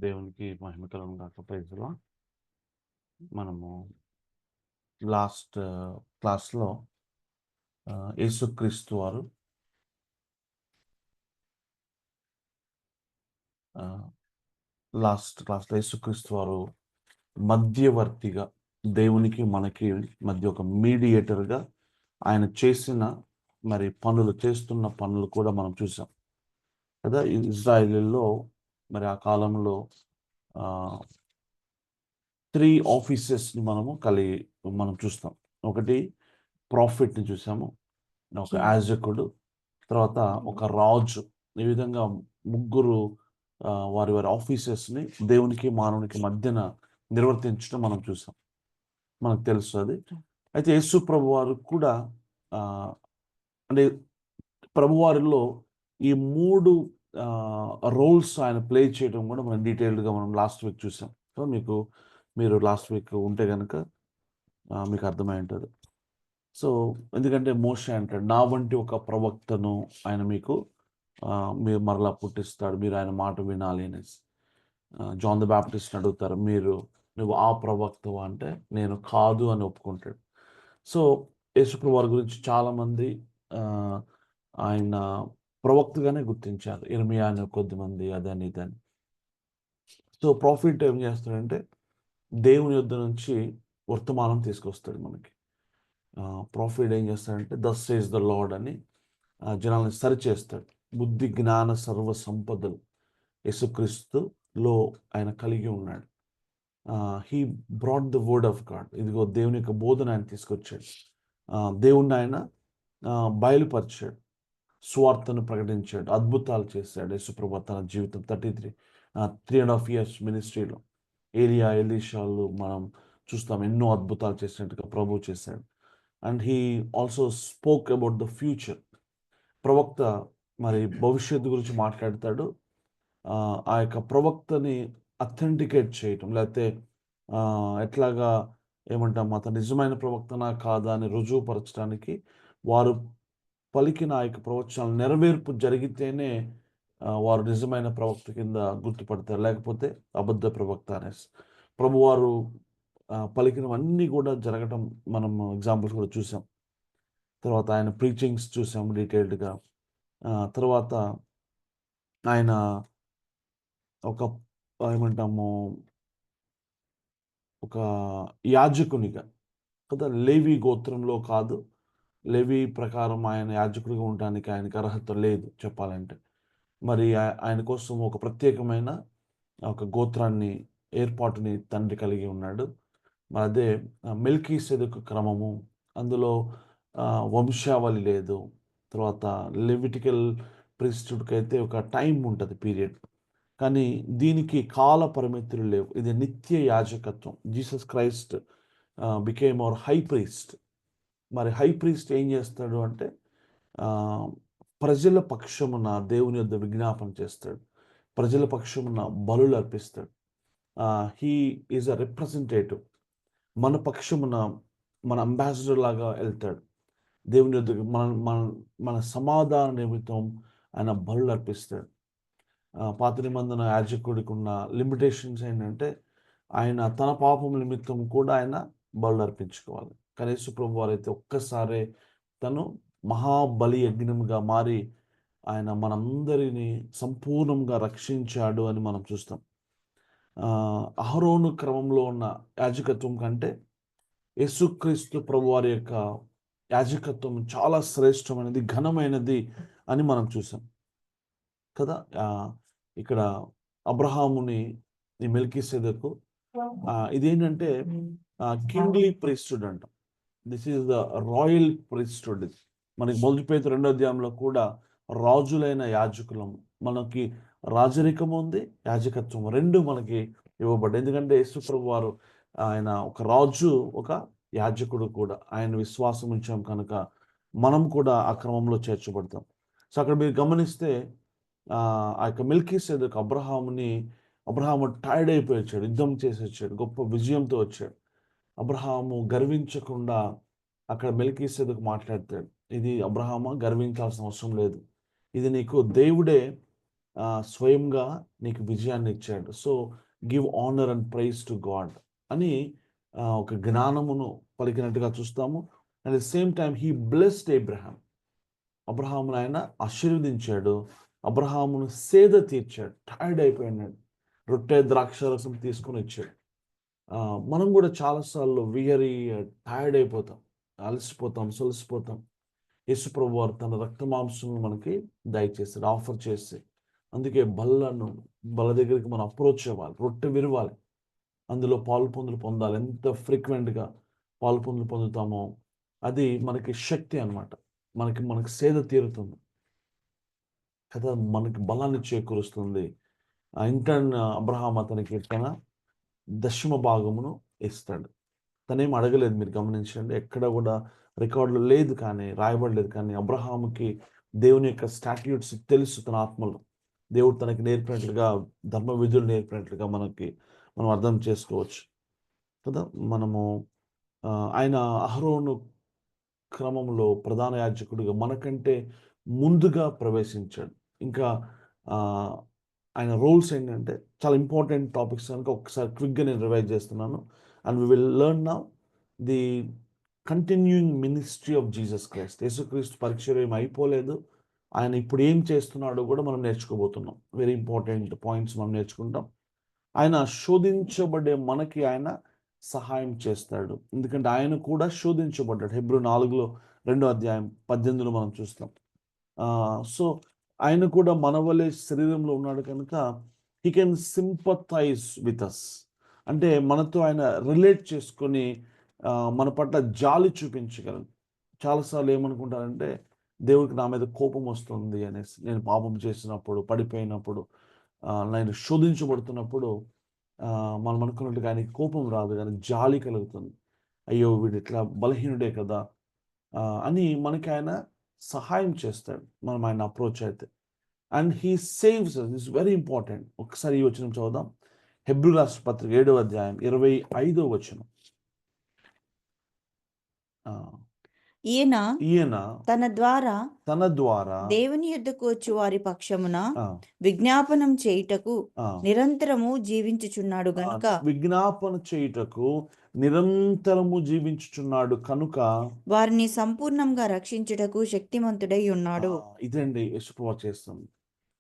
దేవునికి మహిమ కలుగును గాక. Praise lord. మనము లాస్ట్ క్లాస్లో యేసుక్రీస్తు వారు లాస్ట్ క్లాస్లో యేసుక్రీస్తు వారు మధ్యవర్తిగా దేవునికి మనకి మధ్య ఒక మీడియేటర్గా ఆయన చేసిన చేస్తున్న పనులు కూడా మనం చూసాం కదా. ఇజ్రాయేలీలో మరి ఆ కాలంలో 3 ఆఫీసెస్ని మనం చూస్తాం. ఒకటి ప్రాఫిట్ని చూసాము, ఒక యాజకుడు, తర్వాత ఒక రాజు. ఈ విధంగా ముగ్గురు వారి వారి ఆఫీసెస్ని దేవునికి మానవునికి మధ్యన నిర్వర్తించడం మనం చూసాం, మనకు తెలుసు అది. అయితే యేసు ప్రభు వారు కూడా అంటే ప్రభువారిలో ఈ 3 రోల్స్ ఆయన ప్లే చేయడం కూడా మనం డీటెయిల్డ్గా మనం లాస్ట్ వీక్ చూసాం. సో మీరు లాస్ట్ వీక్ ఉంటే కనుక మీకు అర్థమై ఉంటుంది. సో ఎందుకంటే మోషే అంటాడు, నా వంటి ఒక ప్రవక్తను ఆయన మీరు మరలా పుట్టిస్తాడు, మీరు ఆయన మాట వినాలి అనేసి. జాన్ ద బ్యాప్టిస్ట్ అడుగుతారు, నువ్వు ఆ ప్రవక్తవు అంటే నేను కాదు అని ఒప్పుకుంటాడు. సో యేసుప్రభు వారి గురించి చాలామంది ఆయన ప్రవక్తగానే గుర్తించారు. ఇర్మియా అని కొద్దిమంది, అదని ఇదని. సో ప్రాఫిట్ ఏం చేస్తాడంటే దేవుని యొద్ద నుంచి వర్తమానం తీసుకొస్తాడు మనకి. ప్రాఫిట్ ఏం చేస్తాడంటే దస్ సేస్ ద లార్డ్ అని జనాలను సరిచేస్తాడు. బుద్ధి జ్ఞాన సర్వ సంపదలు యేసుక్రీస్తులో ఆయన కలిగి ఉన్నాడు. He brought the word of God. ఇదిగో దేవుని యొక్క బోధన ఆయన తీసుకొచ్చాడు. దేవుణ్ణి ఆయన బయలుపరిచాడు, స్వార్థను ప్రకటించాడు, అద్భుతాలు చేశాడు. యేసుప్రభు తన జీవితం 3.5 years మినిస్ట్రీలో ఎలీషాలు మనం చూస్తాం, ఎన్నో అద్భుతాలు చేసినట్టుగా ప్రభు చేశాడు. And he also spoke about the future. ప్రవక్త భవిష్యత్తు గురించి మాట్లాడతాడు. ఆ యొక్క ప్రవక్తని అథెంటికేట్ చేయటం, లేకపోతే ఎట్లాగా ఏమంటాం, అతను నిజమైన ప్రవక్తనా కాదా అని రుజువుపరచడానికి వారు పలికిన ఆ యొక్క ప్రవచనాలు నెరవేర్పు జరిగితేనే వారు నిజమైన ప్రవక్త కింద గుర్తుపడతారు, లేకపోతే అబద్ధ ప్రవక్త అనేసి. ప్రభువారు పలికినవన్నీ కూడా జరగటం మనం ఎగ్జాంపుల్స్ కూడా చూసాం. తర్వాత ఆయన ప్రీచింగ్స్ చూసాం డీటెయిల్డ్గా. తర్వాత ఆయన ఒక ఒక యాజకునిగా కదా, లేవి గోత్రంలో కాదు, లేవి ప్రకారం ఆయన యాజకుడిగా ఉండడానికి ఆయనకు అర్హత లేదు చెప్పాలంటే. ఆయన కోసం ఒక ప్రత్యేకమైన ఒక గోత్రాన్ని, ఏర్పాటుని తండ్రి కలిగి ఉన్నాడు. అదే మెల్కీసెదెకు క్రమము, అందులో వంశావళి లేదు. తర్వాత లెవిటికల్ ప్రీస్టుడ్కి అయితే ఒక టైం ఉంటుంది, పీరియడ్. కానీ దీనికి కాల పరిమితులు లేవు. ఇది నిత్య యాజకత్వం. Jesus Christ became our high priest. High priest ఏం చేస్తాడు అంటే ప్రజల పక్షమున దేవుని యొద్ద విజ్ఞాపన చేస్తాడు, ప్రజల పక్షమున బలులు అర్పిస్తాడు. He is a representative. మన పక్షమున మన అంబాసిడర్ లాగా వెళ్తాడు దేవుని యొద్దకు. మన సమాధాన నిమిత్తం ఆయన బలులు అర్పిస్తాడు. పాత నిబంధన యాజకుడికి ఉన్న లిమిటేషన్స్ ఏంటంటే ఆయన తన పాపం నిమిత్తం కూడా ఆయన బలులు అర్పించుకోవాలి. కానీ యేసు ప్రభు వారైతే ఒక్కసారే తను మహాబలి యజ్ఞముగా మారి ఆయన మనందరినీ సంపూర్ణంగా రక్షించాడు అని మనం చూస్తాం. అహరోను క్రమంలో ఉన్న యాజకత్వం కంటే యేసుక్రీస్తు ప్రభు వారి యొక్క యాజకత్వం చాలా శ్రేష్టమైనది, ఘనమైనది అని మనం చూసాం కదా. ఇక్కడ అబ్రహాముని ఈ మెల్కీసెదెకు ఇదేంటంటే కింగ్లీ ప్రీస్టుడ్ అంట. This is the royal priesthood. మనకి మొదటి పేతురు 2వ అధ్యాయంలో కూడా రాజులైన యాజకులం, మనకి రాజరికం ఉంది, యాజకత్వం రెండు మనకి ఇవ్వబడ్డాయి. ఎందుకంటే యేసు ప్రభు వారు ఆయన ఒక రాజు, ఒక యాజకుడు కూడా. ఆయన విశ్వాసం ఉంచాం కనుక మనం కూడా ఆ క్రమంలో చేర్చబడతాం. సో అక్కడ మీరు గమనిస్తే ఆ యొక్క మెల్కీసెదెకు అబ్రహాము టైర్డ్ అయిపోయి వచ్చాడు, యుద్ధం చేసి వచ్చాడు, గొప్ప విజయంతో వచ్చాడు. అబ్రహాము గర్వించకుండా అక్కడ మెల్కీసెదెకు మాట్లాడతాడు, ఇది అబ్రహామా, గర్వించాల్సిన అవసరం లేదు, ఇది నీకు దేవుడే స్వయంగా నీకు విజయాన్ని ఇచ్చాడు. So give honour and praise to God అని ఒక జ్ఞానమును పలికినట్టుగా చూస్తాము. At the same time he blessed Abraham. అబ్రహామును ఆయన ఆశీర్వదించాడు. అబ్రహామును సేద తీర్చాడు. టైర్డ్ అయిపోయినాడు, రొట్టె ద్రాక్షారసం తీసుకొని ఇచ్చాడు. మనం కూడా చాలాసార్లు వియరీ టైర్డ్ అయిపోతాం, అలసిపోతాం, సొలసిపోతాం. యేసుప్రభు వారు తన రక్త మాంసం మనకి దయచేస్తాడు, ఆఫర్ చేసి. అందుకే బల్ల దగ్గరికి మనం అప్రోచ్ అవ్వాలి, రొట్టె విరవాలి, అందులో పాలు పొందులు పొందాలి. ఎంత ఫ్రీక్వెంట్గా పాలు పొందులు పొందుతామో అది మనకి శక్తి అన్నమాట. మనకి సేద తీరుతుంది కదా, మనకి బలాన్ని చేకూరుస్తుంది. ఇంటర్న్ అబ్రహాం అతనికి తన దశమ భాగమును ఇస్తాడు. తనేం అడగలేదు, మీరు గమనించండి. ఎక్కడ కూడా రికార్డులో లేదు, కానీ రాయబడలేదు. కానీ అబ్రహాముకి దేవుని యొక్క స్టాట్యూట్స్ తెలుసు. తన ఆత్మలో దేవుడు తనకి నేర్పినట్లుగా, ధర్మ విధులు నేర్పినట్లుగా మనం అర్థం చేసుకోవచ్చు కదా. ఆయన అహరోను క్రమంలో ప్రధాన యాజకుడిగా మనకంటే ముందుగా ప్రవేశించాడు. ఇంకా ఆ, ఆయన రోల్స్ ఏంటంటే చాలా ఇంపార్టెంట్ టాపిక్స్ కనుక ఒకసారి క్విక్గా నేను రివైజ్ చేస్తున్నాను. And we will learn now the continuing ministry of Jesus Christ. యేసుక్రీస్తు పరిచర్య అయిపోలేదు, ఆయన ఇప్పుడు ఏం చేస్తున్నాడో కూడా మనం నేర్చుకోబోతున్నాం. వెరీ ఇంపార్టెంట్ పాయింట్స్ మనం నేర్చుకుంటాం. ఆయన శోధించబడే మనకి ఆయన సహాయం చేస్తాడు, ఎందుకంటే ఆయన కూడా శోధించబడ్డాడు. హెబ్రీ 4 2:18 మనం చూస్తాం. సో ఆయన కూడా మన వలె శరీరంలో ఉన్నాడు కనుక he can sympathise with us. అంటే మనతో ఆయన రిలేట్ చేసుకొని మన పట్ల జాలి చూపించగలరు. చాలాసార్లు ఏమనుకుంటారంటే దేవుడికి నా మీద కోపం వస్తుంది అనేసి, నేను పాపం చేసినప్పుడు, పడిపోయినప్పుడు, నేను శోధించబడుతున్నప్పుడు మనం అనుకున్నట్టుగా ఆయనకి కోపం రాదు, కానీ జాలి కలుగుతుంది. అయ్యో వీడు ఇట్లా బలహీనుడే కదా అని మనకి ఆయన సహాయం చేస్తాడు మనం ఆయన అప్రోచ్ అయితే. And he saves us. Is very important. ఒకసారి ఈ వచనం చదువుదాం. హెబ్రీ రాష్ట్ర పత్రిక 7:25. ఈయన ఈయన తన ద్వారా దేవుని యొద్దకు వచ్చు వారి పక్షమున విజ్ఞాపనం చేయుటకు నిరంతరము జీవించుచున్నాడు గనుక విజ్ఞాపన చేయుటకు నిరంతరము జీవించుచున్నాడు కనుక వారిని సంపూర్ణంగా రక్షించుటకు శక్తిమంతుడై ఉన్నాడు. ఇదండి యేసుప్రభువు చేస్తుంది.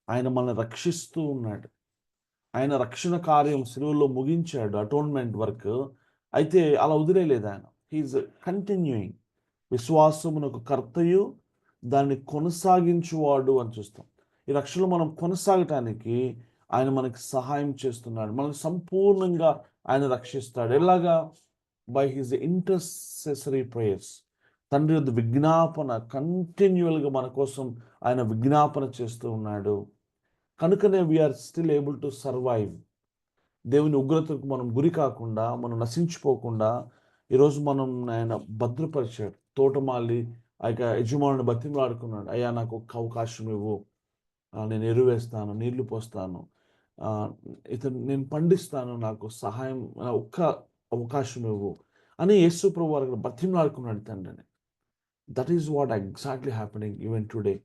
ఆయన మనల్ని రక్షిస్తూ ఉన్నాడు. ఆయన రక్షణ కార్యం శిలువలో ముగించాడు, అటోన్మెంట్ వర్క్. అయితే అలా వదిలేయలేదు ఆయన. He is continuing. విశ్వాసమునకు కర్తయు దాన్ని కొనసాగించువాడు అని చూస్తాం. ఈ రక్షణలో మనం కొనసాగటానికి ఆయన మనకి సహాయం చేస్తున్నాడు. మనల్ని సంపూర్ణంగా ఆయన రక్షిస్తాడు. ఎలాగా? By his intercessory prayers. తండ్రి యొద్ద విజ్ఞాపన, కంటిన్యూయల్గా మన కోసం ఆయన విజ్ఞాపన చేస్తూ ఉన్నాడు. కనుకనే we are still able to survive. దేవుని ఉగ్రతకు మనం గురి కాకుండా, మనం నశించిపోకుండా ఈరోజు మనం ఆయన భద్రపరిచాడు. తోటమాలి ఆ యొక్క యజమానుని బతిమలాడుకున్నాడు, అయ్యా నాకు ఒక్క అవకాశం ఇవ్వు, నేను ఎరువేస్తాను, నీళ్లు పోస్తాను, నేను పండిస్తాను, నాకు సహాయం, ఒక్క అవకాశం ఇవ్వు అని యేసు ప్రభు వారు బతిమలాడుకున్నాడు తండ్రిని. That is what exactly happening even today.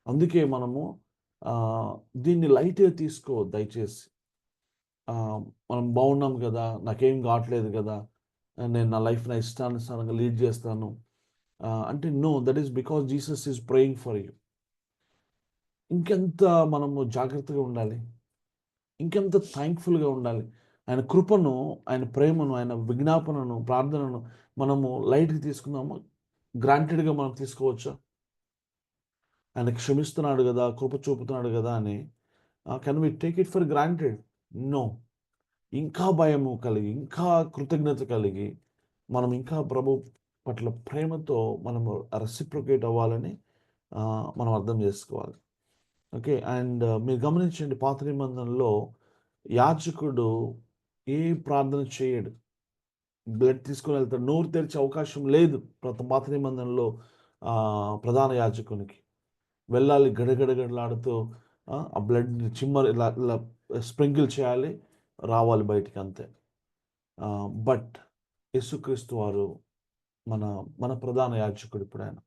అందుకే మనము దీన్ని లైట్గా తీసుకోవద్దు దయచేసి. మనం బాగున్నాం కదా, నాకేం కావట్లేదు కదా, నేను నా లైఫ్ నా ఇష్టానుసారంగా లీడ్ చేస్తాను అంటే no, that is because Jesus is praying for you. ఇంకెంత మనము జాగ్రత్తగా ఉండాలి, ఇంకెంత థ్యాంక్ఫుల్గా ఉండాలి. ఆయన కృపను, ఆయన ప్రేమను, ఆయన విజ్ఞాపనను, ప్రార్థనను మనము లైట్గా తీసుకున్నాము, గ్రాంటెడ్గా మనం తీసుకోవచ్చా? ఆయన క్షమిస్తున్నాడు కదా, కృప చూపుతున్నాడు కదా అని can we take it for granted? No. ఇంకా భయము కలిగి, ఇంకా కృతజ్ఞత కలిగి, మనం ఇంకా ప్రభు పట్ల ప్రేమతో మనము రెసిప్రొకేట్ అవ్వాలని మనం అర్థం చేసుకోవాలి. ఓకే. అండ్ మీరు గమనించండి, పాత నిబంధనలో యాజకుడు ఏ ప్రార్థన చేయడు, బ్లడ్ తీసుకొని వెళ్తాడు, నోరు తెరిచే అవకాశం లేదు. పాత నిబంధనలో ప్రధాన యాజకునికి వెళ్ళాలి, గడగడగడలాడుతూ ఆ బ్లడ్ ఇలా ఇలా స్ప్రింకిల్ చేయాలి, రావాలి బయటికి, అంతే. బట్ యేసుక్రీస్తు వారు మన ప్రధాన యాజకుడు. ఇప్పుడు ఆయన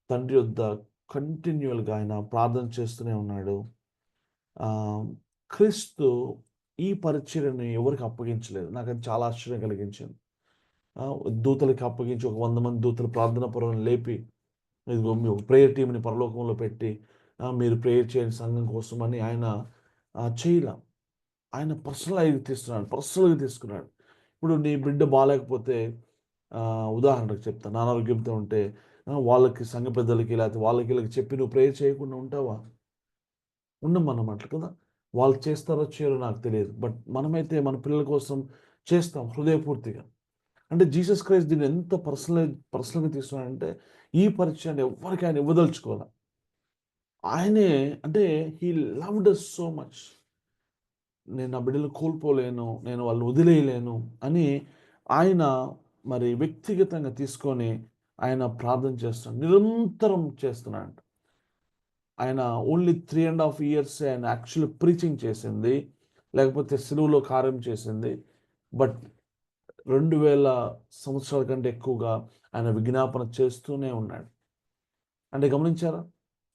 తండ్రి యొద్ద కంటిన్యూయల్గా ఆయన ప్రార్థన చేస్తూనే ఉన్నాడు. క్రీస్తు ఈ పరిచర్యని ఎవరికి అప్పగించలేదు. నాకు అది చాలా ఆశ్చర్యం కలిగించింది. దూతలకి అప్పగించి ఒక 100 మంది దూతలు ప్రార్థన పరులను లేపి, ఇదిగో మీ ఒక ప్రేయర్ టీమ్‌ని పరలోకంలో పెట్టి మీరు ప్రేయర్ చేయండి సంఘం కోసం అని ఆయన చేయలా. ఆయన పర్సనల్‌గా తీసుకున్నాడు. ఇప్పుడు నీ బిడ్డ బాలేకపోతే ఉదాహరణకు చెప్తాను. అనారోగ్యంతో ఉంటే వాళ్ళకి సంఘ పెద్దలకి లేకపోతే వాళ్ళకి వీళ్ళకి చెప్పి నువ్వు ప్రేయర్ చేయకుండా ఉంటావా? ఉండం మనం అట్లా కదా! వాళ్ళు చేస్తారో చేయరో నాకు తెలియదు. బట్ మనమైతే మన పిల్లల కోసం చేస్తాం హృదయపూర్తిగా. అంటే జీసస్ క్రైస్ట్ దీన్ని ఎంత పర్సనల్‌గా తీసుకున్నాడంటే ఈ పరిచయాన్ని ఎవ్వరికి ఆయన ఇవ్వదలుచుకోలా. ఆయనే అంటే హి లవ్డ్ అస్ సో మచ్. నేను నా బిడ్డలను కోల్పోలేను, నేను వాళ్ళని వదిలేయలేను అని ఆయన మరి వ్యక్తిగతంగా తీసుకొని ఆయన ప్రార్థన చేస్తున్నాడు. నిరంతరం చేస్తున్నాడంట. ఆయన ఓన్లీ 3½ ఇయర్స్ ఆయన యాక్చువల్లీ ప్రీచింగ్ చేసింది. లేకపోతే సిలువలో కార్యం చేసింది. బట్ 2000 సంవత్సరాల కంటే ఎక్కువగా ఆయన విజ్ఞాపన చేస్తూనే ఉన్నాడు. అంటే గమనించారా?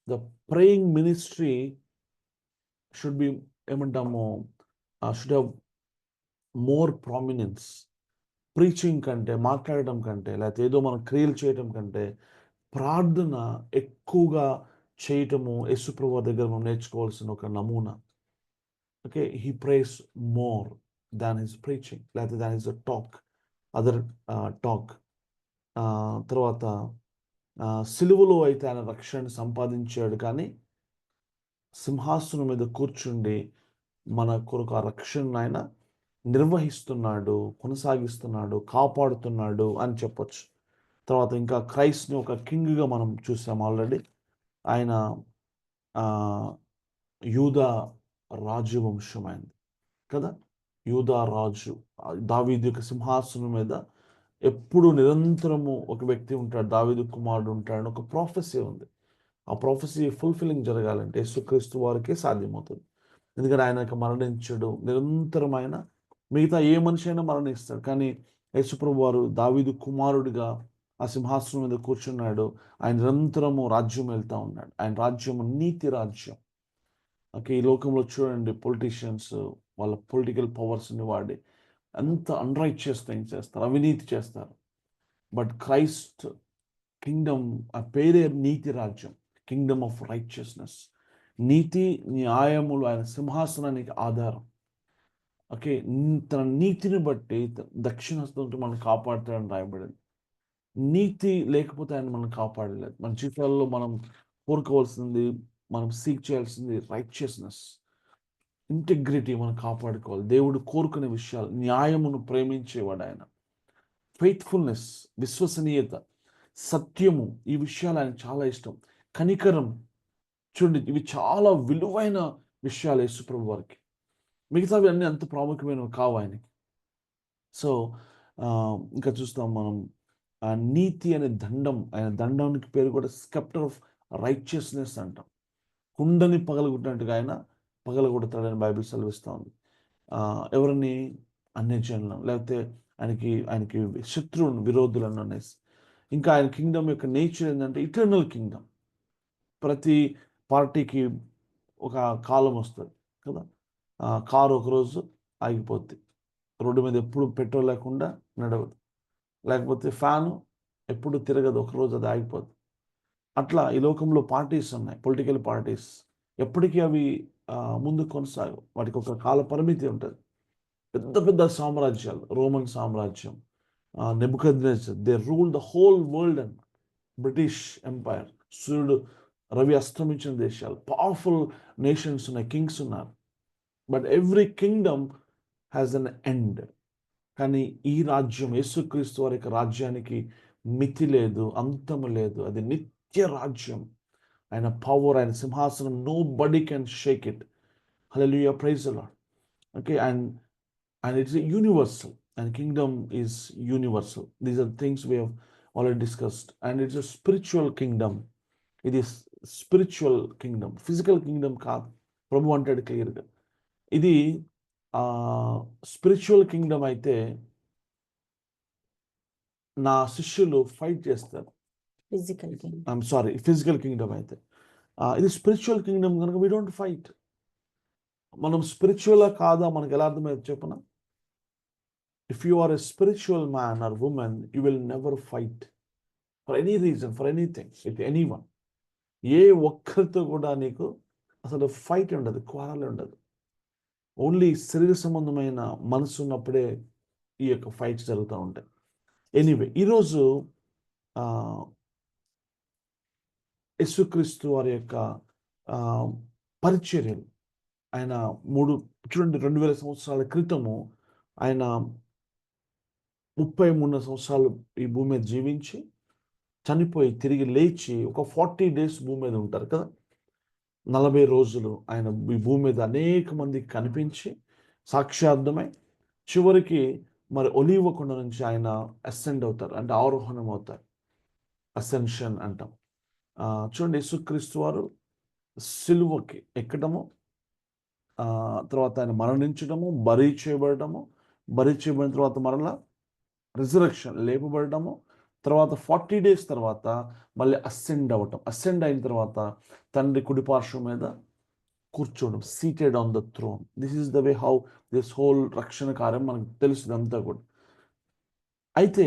The praying ministry should be ఏమంటాము should have more prominence. Preaching కంటే, మాట్లాడడం కంటే, లేకపోతే ఏదో మనం క్రియలు చేయటం కంటే ప్రార్థన ఎక్కువగా చేయటము యేసుప్రభువు దగ్గర మనం నేర్చుకోవాల్సిన ఒక నమూనా. Okay, he prays more than his preaching, లేకపోతే than his talk, other talk. తర్వాత సిలువలో అయితే ఆయన రక్షణ సంపాదించాడు, కానీ సింహాసనం మీద కూర్చుండి మన కొరకు ఆ రక్షణను ఆయన నిర్వహిస్తున్నాడు, కొనసాగిస్తున్నాడు, కాపాడుతున్నాడు అని చెప్పొచ్చు. తర్వాత ఇంకా క్రైస్ట్‌ని ఒక కింగ్‌గా మనం చూసాం ఆల్రెడీ. ఆయన యూదా రాజు వంశం ఆయనది కదా! యూదా రాజు దావీదు యొక్క సింహాసనం మీద ఎప్పుడు నిరంతరము ఒక వ్యక్తి ఉంటాడు, దావీదు కుమారుడు ఉంటాడు. ఒక ప్రొఫెసీ ఉంది. ఆ ప్రొఫెసీ ఫుల్ఫిల్లింగ్ జరగాలంటే యేసుక్రీస్తు వారికే సాధ్యమవుతుంది. ఎందుకంటే ఆయన మరణించడు, నిరంతరమైన మిగతా ఏ మనిషి అయినా మరణిస్తాడు, కానీ యేసుప్రభు వారు దావీదు కుమారుడిగా ఆ సింహాసనం మీద కూర్చున్నాడు. ఆయన నిరంతరము రాజ్యం వెళ్తూ ఉన్నాడు. ఆయన రాజ్యం నీతి రాజ్యం. ఓకే, ఈ లోకంలో చూడండి పొలిటీషియన్స్ వాళ్ళ పొలిటికల్ పవర్స్ని వాడి అంత అన్రైచియస్ థింగ్స్ చేస్తారు, అవినీతి చేస్తారు. బట్ క్రైస్ట్ కింగ్డమ్ ఆ పేరే నీతి రాజ్యం, కింగ్డమ్ ఆఫ్ రైచియస్నెస్. నీతి న్యాయములు ఆయన సింహాసనానికి ఆధారం. ఓకే, తన నీతిని బట్టి దక్షిణ హస్తంతో మనం కాపాడుతాడని రాయబడింది. నీతి లేకపోతే ఆయన మనం కాపాడలేదు. మన జీవితాల్లో మనం కోరుకోవాల్సింది, మనం సీక్ చేయాల్సింది రైచియస్నెస్, ఇంటిగ్రిటీ మనం కాపాడుకోవాలి. దేవుడు కోరుకునే విషయాలు, న్యాయమును ప్రేమించేవాడు ఆయన, ఫెయిత్ఫుల్నెస్, విశ్వసనీయత, సత్యము, ఈ విషయాలు ఆయన చాలా ఇష్టం. కనికరం, చూడండి ఇవి చాలా విలువైన విషయాలు యేసుప్రభు వారికి. మిగతావి అన్నీ అంత ప్రాముఖ్యమైనవి కావు ఆయనకి. సో ఇంకా చూస్తాం మనం నీతి అనే దండం, ఆయన దండానికి పేరు కూడా స్కెప్టర్ ఆఫ్ రైచియస్నెస్ అంటాం. కుండని పగలగొట్టినట్టుగా ఆయన పగలగొడతాడని బైబిల్ సెలవిస్తూ ఉంది. ఎవరిని? అన్యజనులను, లేకపోతే ఆయనకి శత్రువులను, విరోధులను అనేసి. ఇంకా ఆయన కింగ్డమ్ యొక్క నేచర్ ఏంటంటే ఇటర్నల్ కింగ్డమ్. ప్రతి పార్టీకి ఒక కాలం వస్తుంది కదా. కారు ఒకరోజు ఆగిపోద్ది, రోడ్డు మీద ఎప్పుడు పెట్రోల్ లేకుండా నడవదు, లేకపోతే ఫ్యాను ఎప్పుడు తిరగదు, ఒకరోజు అది ఆగిపోద్ది. అట్లా ఈ లోకంలో పార్టీస్ ఉన్నాయి, పొలిటికల్ పార్టీస్. ఎప్పటికీ అవి ముందుకు కొనసాగవు, వాటికి ఒక కాల పరిమితి ఉంటుంది. పెద్ద పెద్ద సామ్రాజ్యాలు, రోమన్ సామ్రాజ్యం, Nebuchadnezzar, they rule the whole world and British empire, సూర్యుడు రవి అస్తమించిన దేశాలు, పవర్ఫుల్ నేషన్స్ ఉన్నాయి, కింగ్స్ ఉన్నారు. But every Kingdom has an end. కానీ ఈ రాజ్యం, యేసుక్రీస్తు వారి యొక్క రాజ్యానికి మితి లేదు, అంతము లేదు. అది నిత్య రాజ్యం. ఆయన పవర్, ఆయన సింహాసనం, nobody can shake it. Hallelujah, praise the Lord. Okay, and it's universal, and kingdom is universal. These are things we have already discussed, and it's a spiritual kingdom. It is spiritual kingdom, physical kingdom కాదు. ప్రభు అంటాడు క్లియర్గా, ఇది spiritual Kingdom అయితే నా శిష్యులు fight చేస్తారు. Physical kingdom అయితే ఇది స్పిరిచువల్ కింగ్డమ్ కనుక వీ డోంట్ ఫైట్. మనం స్పిరిచువలా కాదా మనకు ఎలా అర్థమైంది చెప్పన? If you are a spiritual man or woman, you will never fight for any reason, for anything, with anyone. ఏ ఒక్కరితో కూడా నీకు అసలు ఫైట్ ఉండదు, క్వారల్ ఉండదు. ఓన్లీ శరీర సంబంధమైన మనసు ఉన్నప్పుడే ఈ యొక్క ఫైట్స్ జరుగుతూ ఉంటాయి. ఎనీవే, ఈరోజు యేసుక్రీస్తు వారి యొక్క పరిచర్యలు, ఆయన చూడండి 2000 సంవత్సరాల క్రితము ఆయన 33 సంవత్సరాలు ఈ భూమి మీద జీవించి చనిపోయి తిరిగి లేచి ఒక 40 days భూమి మీద ఉంటారు కదా. 40 రోజులు ఆయన ఈ భూమి మీద అనేక మందికి కనిపించి సాక్ష్యార్థమై చివరికి మరి ఒలీవ కొండ నుంచి ఆయన అసెండ్ అవుతారు, అంటే ఆరోహణం అవుతారు. అసెన్షన్ అంటాం. చూడండి, యేసుక్రీస్తు వారు సిలువకి ఎక్కడము, తర్వాత ఆయన మరణించడము, బరీ చేయబడటము, బరీ చేయబడిన తర్వాత మరలా రిజరెక్షన్, లేపబడటము, తర్వాత 40 days తర్వాత మళ్ళీ అసెండ్ అవ్వటం. అసెండ్ అయిన తర్వాత తండ్రి కుడిపార్శ్వం మీద కూర్చోవడం, seated on the throne. This is the way how this whole రక్షణ కార్యం మనకు తెలుసుదంతా కూడా. అయితే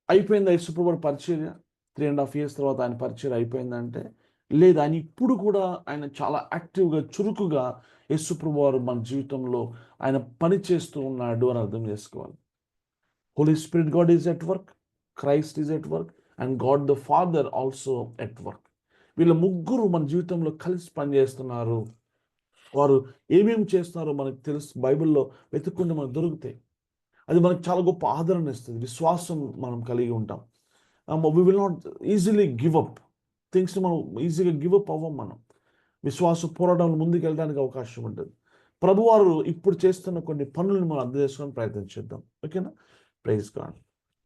అయిపోయింది యేసుప్రభువు పరిచర్య, 3.5 years తర్వాత ఆయన పరిచర్య అయిపోయిందంటే లేదు, ఆయన ఇప్పుడు కూడా ఆయన చాలా యాక్టివ్గా, చురుకుగా యేసుప్రభువు వారు మన జీవితంలో ఆయన పని చేస్తూ ఉన్నాడు అని అర్థం చేసుకోవాలి. Holy Spirit God is at work, Christ is at work, and God the Father also at work. వీళ్ళ ముగ్గురు మన జీవితంలో కలిసి పనిచేస్తున్నారు. వారు ఏమేమి చేస్తున్నారో మనకు తెలుసు, బైబిల్లో వెతుక్కుంటే మనకు దొరుకుతాయి. అది మనకు చాలా గొప్ప ఆదరణ ఇస్తుంది, విశ్వాసం మనం కలిగి ఉంటాం. We will not easily give up థింగ్స్ని, మనం ఈజీగా గివ్ అప్ అవ్వం. మనం విశ్వాస పోరాటంలో ముందుకు వెళ్ళడానికి అవకాశం ఉంటుంది. ప్రభువారు ఇప్పుడు చేస్తున్న కొన్ని పనులను మనం అర్థం చేసుకొని ప్రయత్నం చేద్దాం. ఓకేనా? Praise God.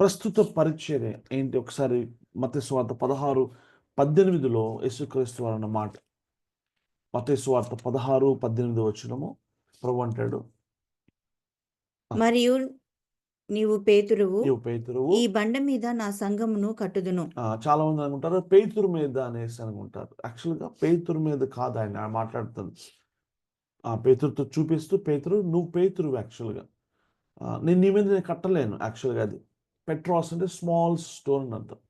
ప్రస్తుత పరిచర్య ఏంటి ఒకసారి మత్తయి సువార్త 16:18 యేసుక్రీస్తు వారు అన్న మాట. మత్తయి సువార్త 16:18 వచనము ప్రభు అంటాడు, మరియు నీవు పేతురువు, పేతురువు, ఈ బండ మీద నా సంఘమును కట్టుదును. చాలా మంది అనుకుంటారు పేతురు మీద అనేసి అనుకుంటారు. యాక్చువల్గా పేతురు మీద కాదు ఆయన మాట్లాడుతుంది. పేతురుతో చూపిస్తూ, పేతురు నువ్వు పేతురు, యాక్చువల్గా నేను నీ మీద నేను కట్టలేను. యాక్చువల్గా అది పెట్రాస్ అంటే స్మాల్ స్టోన్ అని అర్థం.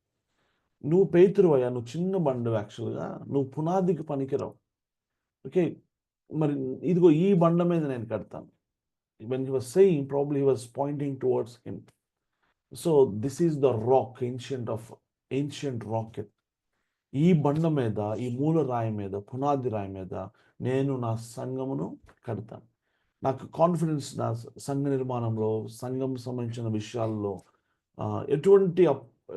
నువ్వు పేతురు అయ్యా, నువ్వు చిన్న బండు, యాక్చువల్గా నువ్వు పునాదికి పనికిరావు. ఓకే, మరి ఇదిగో ఈ బండ మీద నేను కడతాను. When he was saying, probably he was pointing towards him. So this is the rock, ancient rock. ఈ బండ మీద, ఈ మూల రాయి మీద, పునాది రాయి మీద నేను నా సంఘమును కడతాను. నాకు కాన్ఫిడెన్స్, నా సంఘ నిర్మాణంలో, సంఘం సంబంధించిన విషయాల్లో ఎటువంటి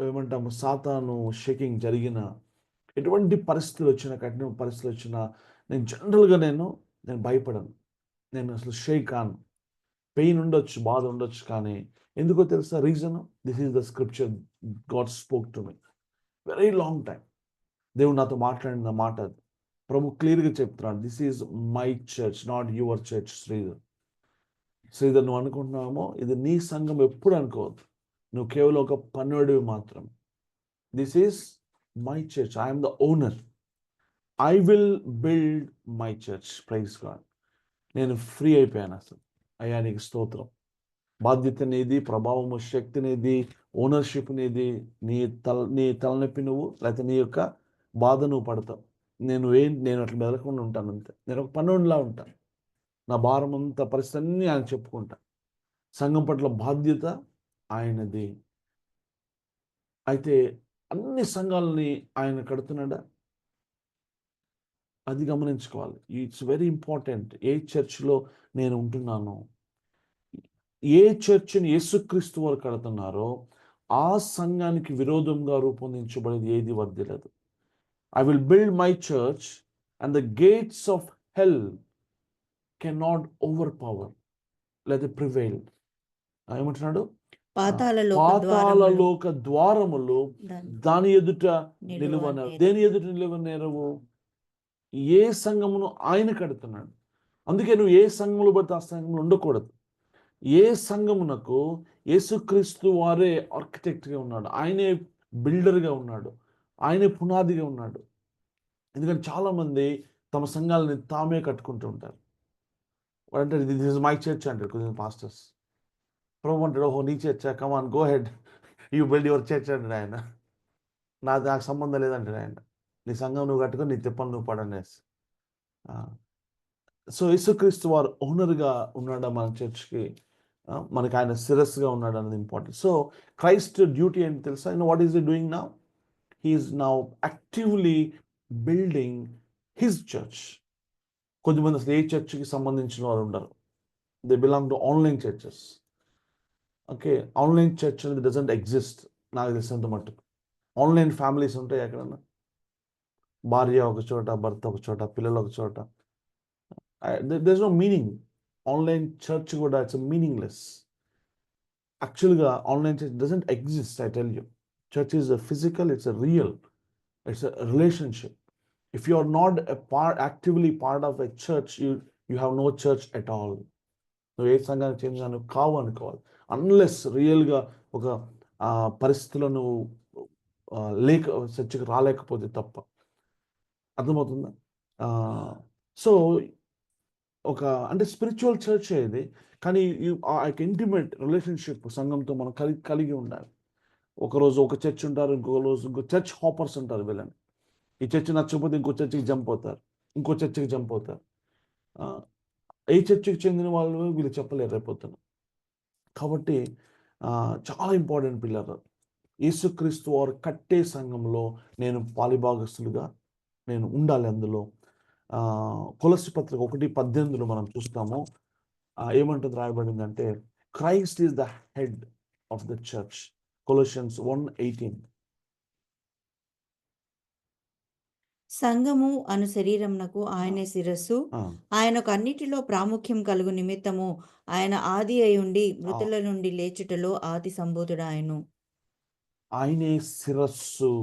ఏమంటాము సాతాను షేకింగ్ జరిగిన, ఎటువంటి పరిస్థితులు వచ్చినా, కఠిన పరిస్థితులు వచ్చినా నేను జనరల్గా నేను భయపడను, నేను అసలు షేక్ కాను. పెయిన్ ఉండొచ్చు, బాధ ఉండొచ్చు, కానీ ఎందుకో తెలుసా reason? This is the scripture God spoke to me very long time. దేవుడు నాతో మాట్లాడిన మాట అది. ప్రభు క్లియర్గా చెప్తున్నాడు, this is my church, not your church. Sridhar నువ్వు అనుకుంటున్నామో ఇది నీ సంఘం, ఎప్పుడు అనుకోవద్దు. నువ్వు కేవలం ఒక పన్నుడివి మాత్రం. This is my church, I'm the owner, I will build my church. Praise God. నేను ఫ్రీ అయిపోయాను అసలు. అయ్యా నీకు స్తోత్రం. బాధ్యత నీది, ప్రభావము, శక్తి నీది, ఓనర్షిప్ నీది. నీ తలనొప్పి నువ్వు, లేకపోతే నీ యొక్క బాధ నువ్వు పడతావు. నేను అట్లా మెదలకుండా ఉంటాను అంతే. నేను ఒక పన్నుడిలా ఉంటాను. నా భారం అంతా, పరిస్థితి అన్నీ ఆయన చెప్పుకుంటా. సంఘం పట్ల బాధ్యత ఆయనది. అయితే అన్ని సంఘాలని ఆయన కడుతున్నాడా? అది గమనించుకోవాలి. It's very important. ఏ చర్చ్లో నేను ఉంటున్నాను, ఏ చర్చిని యేసుక్రీస్తు వారు కడుతున్నారో ఆ సంఘానికి విరోధంగా రూపొందించబడేది ఏది వర్ధిల్లదు. I will build my church and the gates of hell cannot overpower లేదా ప్రివైల్. ఏమంటున్నాడు? పాతాళలోక ద్వారములు దాని ఎదుట దేని ఎదుట నిలువనేరవు. ఏ సంఘమును ఆయన కడుతున్నాడు. అందుకే నువ్వు ఏ సంఘములు పడితే ఆ సంఘంలో ఉండకూడదు. ఏ సంఘమునకు యేసుక్రీస్తు వారే ఆర్కిటెక్ట్గా ఉన్నాడు, ఆయనే బిల్డర్గా ఉన్నాడు, ఆయనే పునాదిగా ఉన్నాడు. ఎందుకంటే చాలామంది తమ సంఘాలని తామే కట్టుకుంటూ ఉంటారు. అంటే దిస్ ఇస్ మై చర్చ్ అంటారు కొంచెం పాస్టర్స్. ప్రభు అంటాడు, ఓహో నీ చర్చా, come on go head, you build your church అంటాడు ఆయన. నాకు సంబంధం లేదంటాడు ఆయన. నీ సంఘం నువ్వు కట్టుకొని నీ తిప్పలు నువ్వు పడనేసి. సో యేసుక్రీస్తు వారు ఓనర్గా ఉన్నాడా మన చర్చ్కి, మనకి ఆయన శిరస్సుగా ఉన్నాడు అనేది ఇంపార్టెంట్. సో క్రైస్ట్ డ్యూటీ ఏంటి తెలుసా? What is he doing now? He is now actively building his church. కొంతమంది అసలు ఏ చర్చ్కి సంబంధించిన వారు ఉండరు. They belong to online churches. Okay, online church అనేది డజంట్ ఎగ్జిస్ట్ నాకు తెలిసినంత మట్టుకు. ఆన్లైన్ ఫ్యామిలీస్ ఉంటాయి ఎక్కడన్నా, భార్య ఒక చోట, భర్త ఒక చోట, పిల్లలు ఒక చోట. there's no meaning. Online church కూడా ఇట్స్ మీనింగ్లెస్. యాక్చువల్గా online church doesn't exist, I tell you. Church is a physical, it's a real, it's a relationship. If you are not actively part of a church, you have no church at all. నువ్వు ఏ సంఘానికి చెందిన కావు అనుకోవాలి. Unless రియల్గా ఒక పరిస్థితుల్లో నువ్వు లేక చర్చకి రాలేకపోతే తప్ప. అర్థమవుతుందా? సో ఒక అంటే స్పిరిచువల్ చర్చ్ ఇది, కానీ ఆ ఇంటిమేట్ రిలేషన్షిప్ సంఘంతో మనం కలిగి ఉండాలి. ఒకరోజు ఒక చర్చ్ ఉంటారు, ఇంకొక రోజు ఇంకో చర్చ్ హాపర్స్ ఉంటారు. వీళ్ళని ఈ చర్చ్ నచ్చకపోతే ఇంకో చర్చికి జంప్ అవుతారు, ఇంకో చర్చికి జంప్ అవుతారు. ఏ చర్చికి చెందిన వాళ్ళు వీళ్ళు చెప్పలేరు రేపొద్దున. కాబట్టి చాలా ఇంపార్టెంట్ పిల్లర్. యేసుక్రీస్తు వారు కట్టే సంఘంలో నేను పాలిభాగస్తులుగా నేను ఉండాలి. అందులో కొలస్సీ పత్రిక 1:18 మనం చూస్తాము. ఏమంటుంది రాయబడిందంటే, Christ is the head of the church. Colossians 1:18. సంఘము అను శరీరమునకు ఆయనే శిరస్సు, ఆయనకు అన్నిటిలో ప్రాముఖ్యం కలుగు నిమిత్తము ఆయన ఆది అయ్యుండి మృతుల నుండి లేచుటలో ఆది సంభూతుడాయను. ఆయనే శిరస్సు.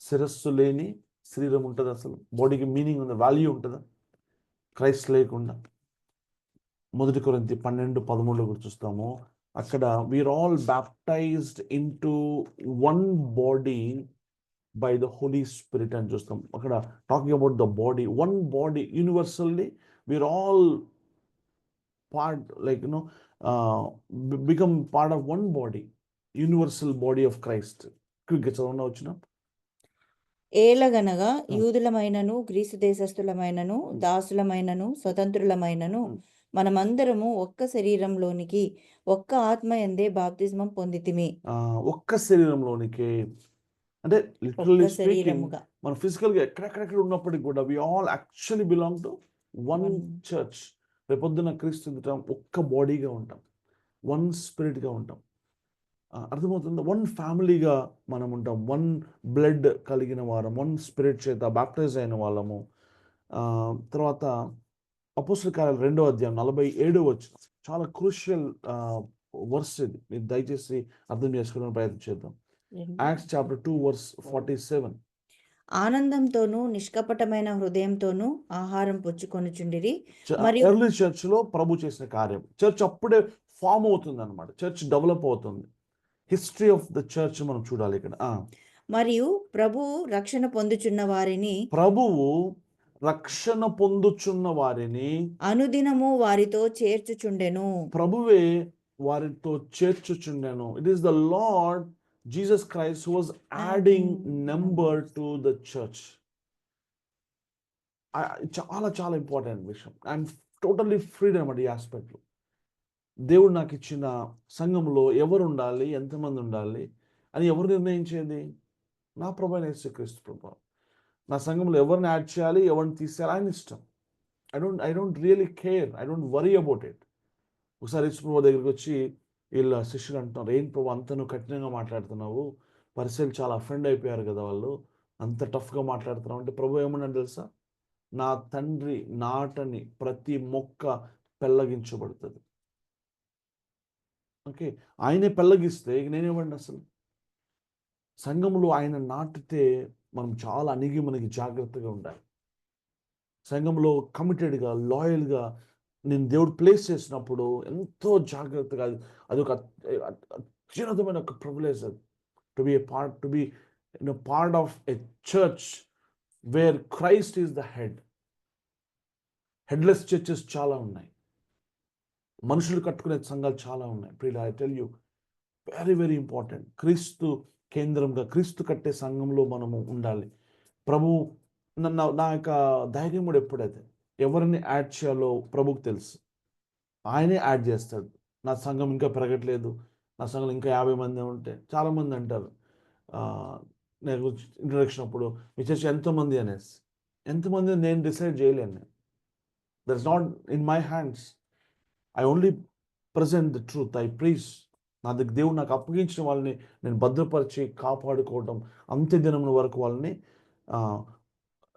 శిరస్సు లేని శరీరం ఉంటుంది? అసలు బాడీకి మీనింగ్ ఉందా, వాల్యూ ఉంటుందా క్రైస్ట్ లేకుండా? 1 కొరింథీ 12:13 కూడా చూస్తాము. అక్కడ we are all baptised into one body by the Holy Spirit అని చూస్తాం. అక్కడ talking about the body, one body, universally we are all part, like become part of one body, universal body of Christ. క్విక్గా చదవనా వచ్చిన. ఏలగనగా యూదులమైనను గ్రీసు దేశస్థులమైనను దాసులమైనను స్వతంత్రులమైనను మనమందరము ఒక్క శరీరంలోనికి ఒక్క ఆత్మ యందే బాప్తిస్మం పొందితిమి. ఒక్క శరీరంలోనికి అంటే లిటరల్లీ ఒక్క స్పీకింగ్, శరీరముగా. మనం ఫిజికల్గా ఎక్కడెక్కడెక్కడ ఉన్నప్పటికీ కూడా we all actually belong to one church. రేపొద్దున క్రీస్తు ఎదుట ఒక్క బాడీగా ఉంటాం, వన్ స్పిరిట్గా ఉంటాం. అర్థమవుతుంది? వన్ ఫ్యామిలీగా మనం ఉంటాం, వన్ బ్లడ్ కలిగిన వారం, వన్ స్పిరిట్ చేత బ్యాప్టైజ్ అయిన వాళ్ళము. తర్వాత అపోస్తల కార్యాలు 2వ అధ్యాయం 47వ వచనం చాలా క్రూషియల్ వర్స్ ఇది. మీరు దయచేసి అర్థం చేసుకోవడానికి ప్రయత్నం చేద్దాం. Acts chapter 2 verse 47. ఆనందంతోనూ నిష్కపటమైన హృదయంతోనూ ఆహారం పుచ్చుకొనుచుండిరి. మరియు ఎర్లీ చర్చ్ లో ప్రభు చేసిన కార్యం, చర్చ్ అప్పుడే ఫామ్ అవుతుంది అనమాట, చర్చ్ డెవలప్ అవుతుంది. హిస్టరీ ఆఫ్ ద చర్చ్ మనం చూడాలి ఇక్కడ. మరియు ప్రభువు రక్షణ పొందుచున్న వారిని అనుదినము వారితో చేర్చుచుండెను. ప్రభువే వారితో చేర్చుచుండెను. It is the Lord Jesus Christ who was adding number to the church. చాలా చాలా ఇంపార్టెంట్ విషయం. ఐఎమ్ టోటల్లీ ఫ్రీడమ్ అన్నమాట ఈ ఆస్పెక్ట్లో. దేవుడు నాకు ఇచ్చిన సంఘంలో ఎవరు ఉండాలి, ఎంతమంది ఉండాలి అని ఎవరు నిర్ణయించేది? నా ప్రభు అయిన యేసుక్రీస్తు ప్రభు. నా సంఘంలో ఎవరిని యాడ్ చేయాలి, ఎవరిని తీసేయాలి ఆయన ఇష్టం. I don't really care, I don't worry about it. ఒకసారి యేసు ప్రభు దగ్గరికి వచ్చి వీళ్ళ శిష్యులు అంటున్నారు, ఏం ప్రభు అంత నువ్వు కఠినంగా మాట్లాడుతున్నావు, పరిసయ్యులు చాలా అఫెండ్ అయిపోయారు కదా, వాళ్ళు అంత టఫ్గా మాట్లాడుతున్నావు అంటే ప్రభు ఏమన్నాడు తెలుసా? నా తండ్రి నాటని ప్రతి మొక్క పెళ్ళగించబడుతుంది. ఓకే, ఆయనే పెళ్ళగిస్తే ఇక నేనేమండి? అసలు సంఘంలో ఆయన నాటితే మనం చాలా అణిగి మనకి జాగ్రత్తగా ఉండాలి. సంఘంలో కమిటెడ్గా, లాయల్గా నేను దేవుడు ప్లేస్ చేసినప్పుడు ఎంతో జాగ్రత్తగా, అది ఒక అత్యున్నతమైన ఒక ప్రివిలేజ్ అది, to be part of a church where Christ is the head. Headless churches చాలా ఉన్నాయి, మనుషులు కట్టుకునే సంఘాలు చాలా ఉన్నాయి. ప్రియుల, I tell you, very very important. క్రీస్తు కేంద్రంగా, క్రీస్తు కట్టే సంఘంలో మనము ఉండాలి. ప్రభు నా యొక్క ధైర్యం కూడా ఎప్పుడైతే ఎవరిని యాడ్ చేయాలో ప్రభుకు తెలుసు, ఆయనే యాడ్ చేస్తాడు. నా సంఘం ఇంకా పెరగట్లేదు, నా సంఘంలో ఇంకా 50 మంది ఉంటే, చాలామంది అంటారు నేను ఇంట్రొడక్షన్ అప్పుడు మీ చర్చ ఎంతమంది అనేసి. ఎంతమంది నేను డిసైడ్ చేయలేను. నేను, that is not in my hands. I only present the truth, I preach. నా దగ్గర దేవుడు నాకు అప్పగించిన వాళ్ళని నేను భద్రపరిచి కాపాడుకోవటం, అంత్య దినం వరకు వాళ్ళని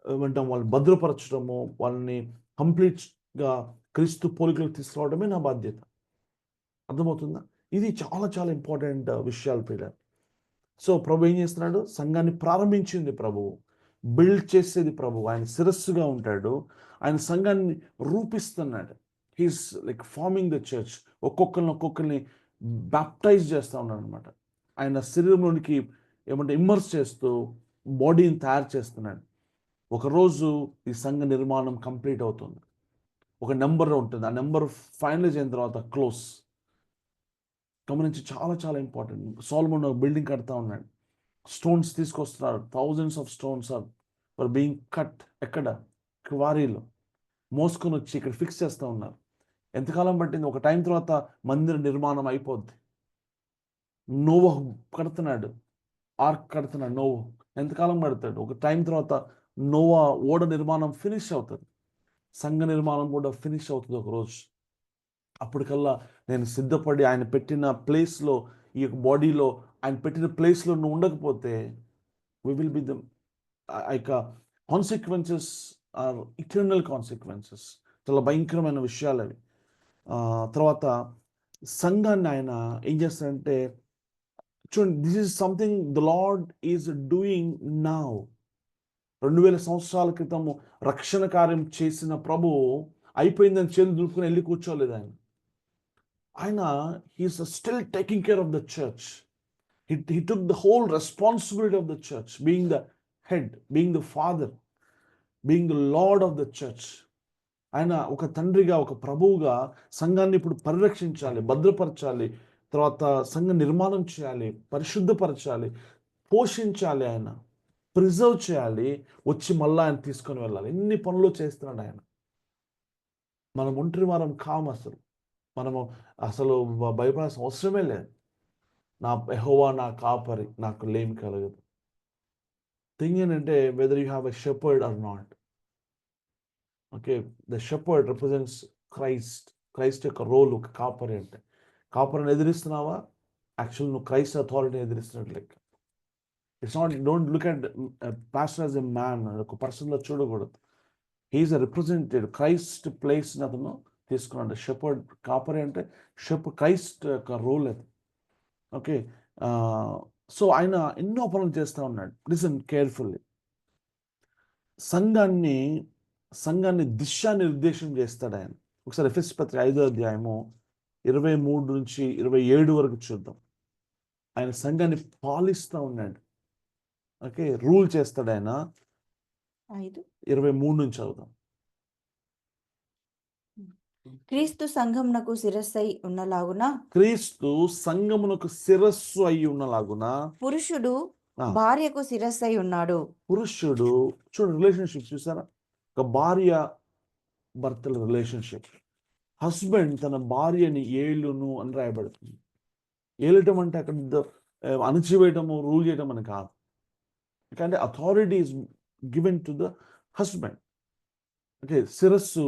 ఏమంటాం, వాళ్ళు భద్రపరచడము, వాళ్ళని కంప్లీట్గా క్రీస్తు పోలికలకు తీసుకురావడమే నా బాధ్యత. అర్థమవుతుందా? ఇది చాలా చాలా ఇంపార్టెంట్ విషయాలు ప్రియులారా. సో ప్రభు ఏం చేస్తున్నాడు? సంఘాన్ని ప్రారంభించింది ప్రభువు, బిల్డ్ చేసేది ప్రభువు. ఆయన శిరస్సుగా ఉంటాడు, ఆయన సంఘాన్ని రూపిస్తున్నాడు. He's like forming the church. ఒక్కొక్కరిని బ్యాప్టైజ్ చేస్తూ ఉన్నాడు అనమాట. ఆయన శరీరంలోనికి ఏమంటే ఇమ్మర్స్ చేస్తూ బాడీని తయారు చేస్తున్నాడు. ఒకరోజు ఈ సంఘ నిర్మాణం కంప్లీట్ అవుతుంది, ఒక నెంబర్ ఉంటుంది, ఆ నెంబర్ ఫైనలైజ్ అయిన తర్వాత క్లోజ్. గమనించి, చాలా చాలా ఇంపార్టెంట్. సోలొమన్ ఒక బిల్డింగ్ కడతా ఉన్నాడు, స్టోన్స్ తీసుకొస్తున్నారు, thousands of stones are being cut. ఎక్కడ? క్వారీలో మోసుకొని వచ్చి ఇక్కడ ఫిక్స్ చేస్తూ ఉన్నారు. ఎంతకాలం పట్టింది? ఒక టైం తర్వాత మందిర నిర్మాణం అయిపోద్ది. నోవహు కడుతున్నాడు, ఆర్క్ కడుతున్నాడు నోవహు. ఎంతకాలం పడతాడు? ఒక టైం తర్వాత నోవా ఓడ నిర్మాణం ఫినిష్ అవుతుంది, సంఘ నిర్మాణం కూడా ఫినిష్ అవుతుంది ఒకరోజు. అప్పటికల్లా నేను సిద్ధపడి ఆయన పెట్టిన ప్లేస్లో, ఈ యొక్క బాడీలో ఆయన పెట్టిన ప్లేస్లో నువ్వు ఉండకపోతే వి విల్ బి ద యొక్క కాన్సిక్వెన్సెస్ ఆర్ ఇటర్నల్ కాన్సిక్వెన్సెస్. చాలా భయంకరమైన విషయాలు అవి. తర్వాత సంఘాన్ని ఆయన ఏం చేస్తాడంటే, చూడండి, this is something the lord is doing now. 2000 సంవత్సరాల క్రితము రక్షణ కార్యం చేసిన ప్రభు అయిపోయిందని చేతులు దులుపుకొని వెళ్ళి కూర్చోలేదు ఆయన. ఆయన he is still taking care of the church. He took the whole responsibility of the church, being the head, being the father, being the lord of the church. ఆయన ఒక తండ్రిగా, ఒక ప్రభువుగా సంఘాన్ని ఇప్పుడు పరిరక్షించాలి, భద్రపరచాలి, తర్వాత సంఘ నిర్మాణం చేయాలి, పరిశుద్ధపరచాలి, పోషించాలి, ఆయన ప్రిజర్వ్ చేయాలి, వచ్చి మళ్ళీ ఆయన తీసుకొని వెళ్ళాలి. ఎన్ని పనులు చేస్తున్నాడు ఆయన. మనం ఒంటరి వారం కాము. మనము అసలు భయపడాల్సిన అవసరమే లేదు. నా యెహోవా నా కాపరి, నాకు లేమి కలగదు. థింగ్ ఏంటంటే, whether you have a shepherd or not. Okay, the shepherd represents Christ. Christ యొక్క రోల్ ఒక కాపరి అంటే. కాపరిని ఎదిరిస్తున్నావా? యాక్చువల్ నువ్వు క్రైస్ట్ అథారిటీని ఎదిరిస్తున్నట్టు లెక్క. It's not, don't look at pastor as a man, ఒక పర్సన్లో చూడకూడదు. హీఈస్ ఎ రిప్రజెంటేటివ్. క్రైస్ట్ ప్లేస్ని అతను తీసుకున్నాడు. షెపర్డ్, కాపరి అంటే క్రైస్ట్ యొక్క రోల్ అది. ఓకే, సో ఆయన ఎన్నో పనులు చేస్తూ ఉన్నాడు. Listen carefully. సంఘాన్ని దిశానిర్దేశం చేస్తాడు ఆయన. ఒకసారి ఎఫెసీ పత్రిక 5వ అధ్యాయము 23 నుంచి 27 వరకు చూద్దాం. ఆయన సంఘాన్ని పాలిస్తూ ఉన్నాడు. ఓకే, రూల్ చేస్తాడు ఆయన. 23 నుంచి చదువుదాం. క్రీస్తు సంఘమునకు శిరస్సై ఉన్నలాగున, క్రీస్తు సంఘమునకు శిరస్సు అయి ఉన్నలాగున, పురుషుడు భార్యకు శిరస్సై ఉన్నాడు. పురుషుడు, చూడండి రిలేషన్షిప్ చూసారా? ఒక భార్య భర్తల రిలేషన్షిప్. హస్బెండ్ తన భార్యని ఏలును అని రాయబడుతుంది. ఏలటం అంటే అక్కడ అణచివేయటము, రూల్ చేయటం అని కాదు. ఎందుకంటే authority is given to the husband. Okay, శిరస్సు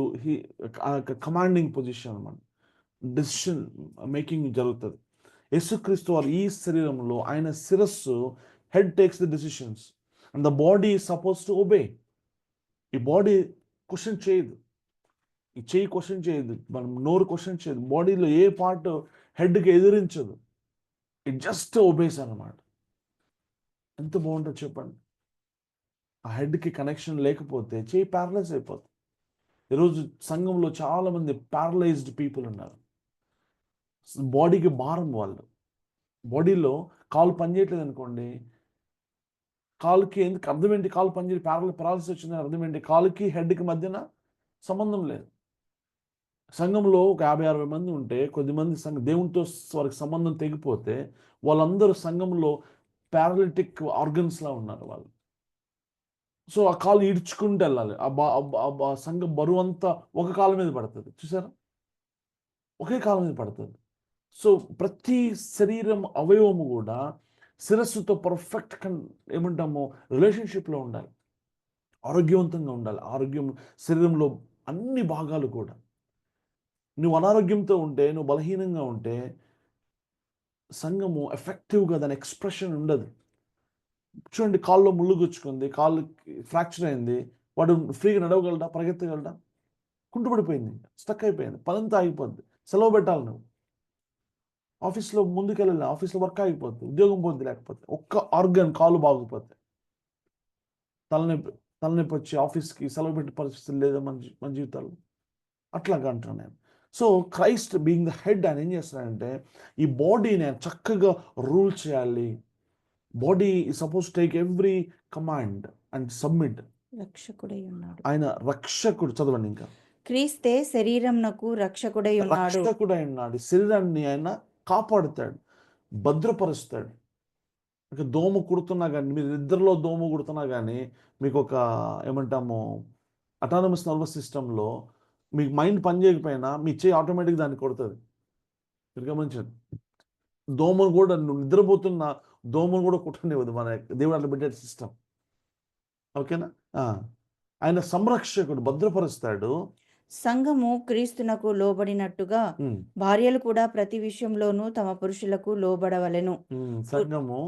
కమాండింగ్ పొజిషన్ అన్నమాట. డెసిషన్ మేకింగ్ జరుగుతుంది. యేసుక్రీస్తు వారు ఈ శరీరంలో, ఆయన శిరస్సు, head takes the decisions and the body is suppose to obey. ఈ బాడీ క్వశ్చన్ చేయదు, ఈ చెయ్యి క్వశ్చన్ చేయదు, మనం నోరు క్వశ్చన్ చేయదు, బాడీలో ఏ పార్ట్ హెడ్కి ఎదిరించదు. ఇట్ జస్ట్ ఒబేస్ అన్నమాట. ఎంత బాగుంటుంది చెప్పండి. ఆ హెడ్కి కనెక్షన్ లేకపోతే చెయ్యి ప్యారలైజ్ అయిపోతుంది. ఈరోజు సంఘంలో చాలామంది ప్యారలైజ్డ్ పీపుల్ ఉన్నారు. బాడీకి భారం. వాళ్ళు బాడీలో కాలు పనిచేయట్లేదు అనుకోండి, కాలుకి ఎందుకు అర్థం ఏంటి? కాలు పనిచేసి పారాలిసిస్ వచ్చిందని అర్థం ఏంటి? కాలుకి హెడ్కి మధ్యన సంబంధం లేదు. సంఘంలో ఒక 50-60 మంది ఉంటే కొద్దిమంది దేవునితో వారికి సంబంధం తెగిపోతే వాళ్ళందరూ సంఘంలో పారాలిటిక్ ఆర్గన్స్లా ఉన్నారు వాళ్ళు. సో ఆ కాలు ఈడ్చుకుంటూ వెళ్ళాలి. ఆ సంఘం బరువు అంతా ఒక కాలు మీద పడుతుంది. చూసారా? ఒకే కాలు మీద పడుతుంది. సో ప్రతి శరీరం అవయవము కూడా శిరస్సుతో పర్ఫెక్ట్ ఏమంటాము రిలేషన్షిప్లో ఉండాలి, ఆరోగ్యవంతంగా ఉండాలి. ఆరోగ్యం శరీరంలో అన్ని భాగాలు కూడా. నువ్వు అనారోగ్యంతో ఉంటే, నువ్వు బలహీనంగా ఉంటే సంఘము ఎఫెక్టివ్గా దాని ఎక్స్ప్రెషన్ ఉండదు. చూడండి, కాల్లో ముళ్ళు గుచ్చుకుంది, కాళ్ళు ఫ్రాక్చర్ అయింది, వాడు ఫ్రీగా నడవగలడా? పరిగెత్తగలడా? కుంటుపడిపోయింది, స్టక్ అయిపోయింది, పనంతా ఆగిపోద్ది. సెలవు పెట్టాలి నువ్వు. ఆఫీస్లో ముందుకెళ్ళాలి, ఆఫీస్లో వర్క్ ఆగిపోద్ది, ఉద్యోగం పోద్ది. లేకపోతే ఒక్క ఆర్గన్ కాలు బాగుపోతే తలనొప్పి వచ్చి ఆఫీస్కి సెలవు పెట్టే పరిస్థితులు లేదా మన జీవితాల్లో. అట్లాగా అంటాను నేను. So Christ being the head ఆయన ఏం చేస్తాడంటే ఈ బాడీని ఆయన చక్కగా రూల్ చేయాలి. Body is suppose take every command and submit. రక్షకుడై ఉన్నాడు. ఆయన రక్షకుడు. చదవండి ఇంకా. క్రీస్తే శరీరంనకు రక్షకుడై ఉన్నాడు. రక్షకుడై ఉన్నాడు. శరీరాన్ని ఆయన కాపాడుతాడు, భద్రపరుస్తాడు. ఇక దోమ కుడుతున్నా కానీ, మీరు నిద్రలో దోమ కుడుతున్నా కానీ మీకు ఒక ఏమంటాము అటానమస్ నర్వస్ సిస్టంలో మీకు మైండ్ పని చేయకపోయినా మీ చేయి ఆటోమేటిక్గా దాన్ని కొడుతుంది. మీరు గమనించండి. దోమను కూడా నువ్వు నిద్రపోతున్న దోమను కూడా కుట్టనివ్వదు మన దేవుడు అట్లా పెట్టే సిస్టమ్. ఓకేనా? ఆయన సంరక్షకుడు, భద్రపరుస్తాడు. సంఘము క్రీస్తునకు లోబడినట్టుగా భార్యలు కూడా ప్రతి విషయంలోనూ తమ పురుషులకు లోబడవలెను. సంఘము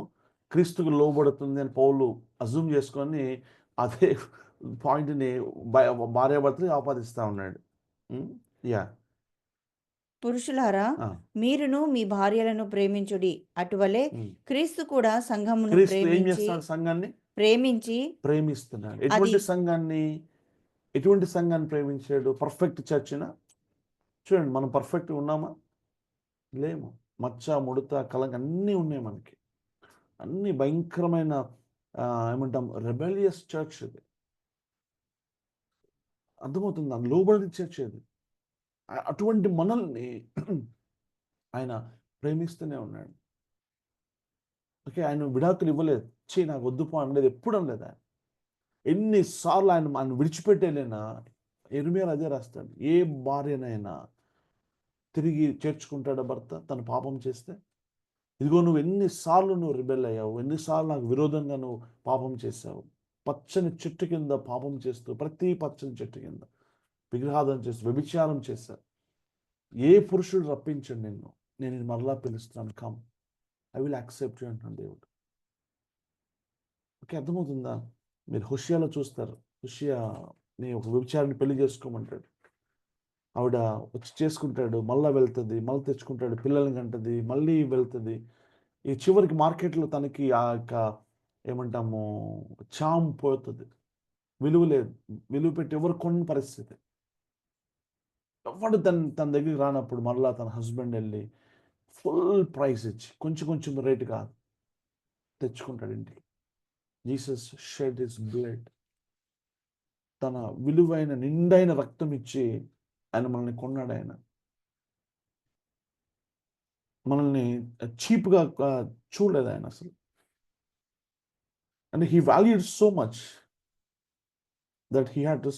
క్రీస్తుకు లోబడుతుంది అని పౌలు అజ్యూమ్ చేసుకొని అదే పాయింట్ని భార్యాభర్తలు ఆపాదిస్తా ఉన్నాడు. యా, పురుషులారా మీరును మీ భార్యలను ప్రేమించుడి, అటువలే క్రీస్తు కూడా సంఘమును సంఘాన్ని ప్రేమిస్తున్నాడు. ఎటువంటి సంఘాన్ని ప్రేమించాడు? పర్ఫెక్ట్ చర్చినా? చూడండి, మనం పర్ఫెక్ట్ ఉన్నామా? లేము. మచ్చ, ముడత, కలంక అన్నీ ఉన్నాయి మనకి. అన్ని భయంకరమైన ఏమంటాం రెబెలియస్ చర్చ్ ఇది. అర్థమవుతుంది? లోబడి చర్చ్ ఇది. అటువంటి మనల్ని ఆయన ప్రేమిస్తూనే ఉన్నాడు. ఓకే, ఆయన విడాకులు ఇవ్వలేదు. నాకు వద్దుపో అనలేదు, ఎప్పుడు అనలేదు ఆయన. ఎన్నిసార్లు ఆయన విడిచిపెట్టేలేనా? ఇర్మియాలో అదే రాస్తాడు. ఏ భార్యనైనా తిరిగి చేర్చుకుంటాడా భర్త తను పాపం చేస్తే? ఇదిగో నువ్వు ఎన్నిసార్లు రిబెల్ అయ్యావు, ఎన్నిసార్లు నాకు విరోధంగా నువ్వు పాపం చేసావు. పచ్చని చెట్టు కింద పాపం చేస్తూ, ప్రతి పచ్చని చెట్టు కింద విగ్రహాధన చేస్తూ వ్యభిచారం చేశావు. ఏ పురుషుడు రప్పించండి నిన్ను, నేను మరలా పిలుస్తున్నాను, come, I will accept you అంటున్నాను దేవుడు. ఓకే, అర్థమవుతుందా? మీరు హోషేయాలో చూస్తారు. హోషేయాని ఒక వ్యభిచారాన్ని పెళ్లి చేసుకోమంటాడు. ఆవిడ వచ్చి చేసుకుంటాడు, మళ్ళీ వెళ్తుంది, మళ్ళీ తెచ్చుకుంటాడు, పిల్లల్ని కంటది, మళ్ళీ వెళ్తుంది. ఈ చివరికి మార్కెట్లో తనకి ఆ యొక్క ఏమంటాము చామ్ పోతుంది, విలువ లేదు, విలువ పెట్టి ఎవరు కొన్న పరిస్థితి. ఎవడు తన దగ్గరికి రానప్పుడు మళ్ళీ తన హస్బెండ్ వెళ్ళి ఫుల్ ప్రైస్ ఇచ్చి కొంచెం రేటు కాదు తెచ్చుకుంటాడు ఇంటికి. జీసస్ షెడ్ హిస్ బ్లడ్, తన విలువైన నిండైన రక్తం ఇచ్చి ఆయన మనల్ని కొన్నాడు. ఆయన మనల్ని చీప్గా చూడలేదు ఆయన అసలు. And he valued so much that he had to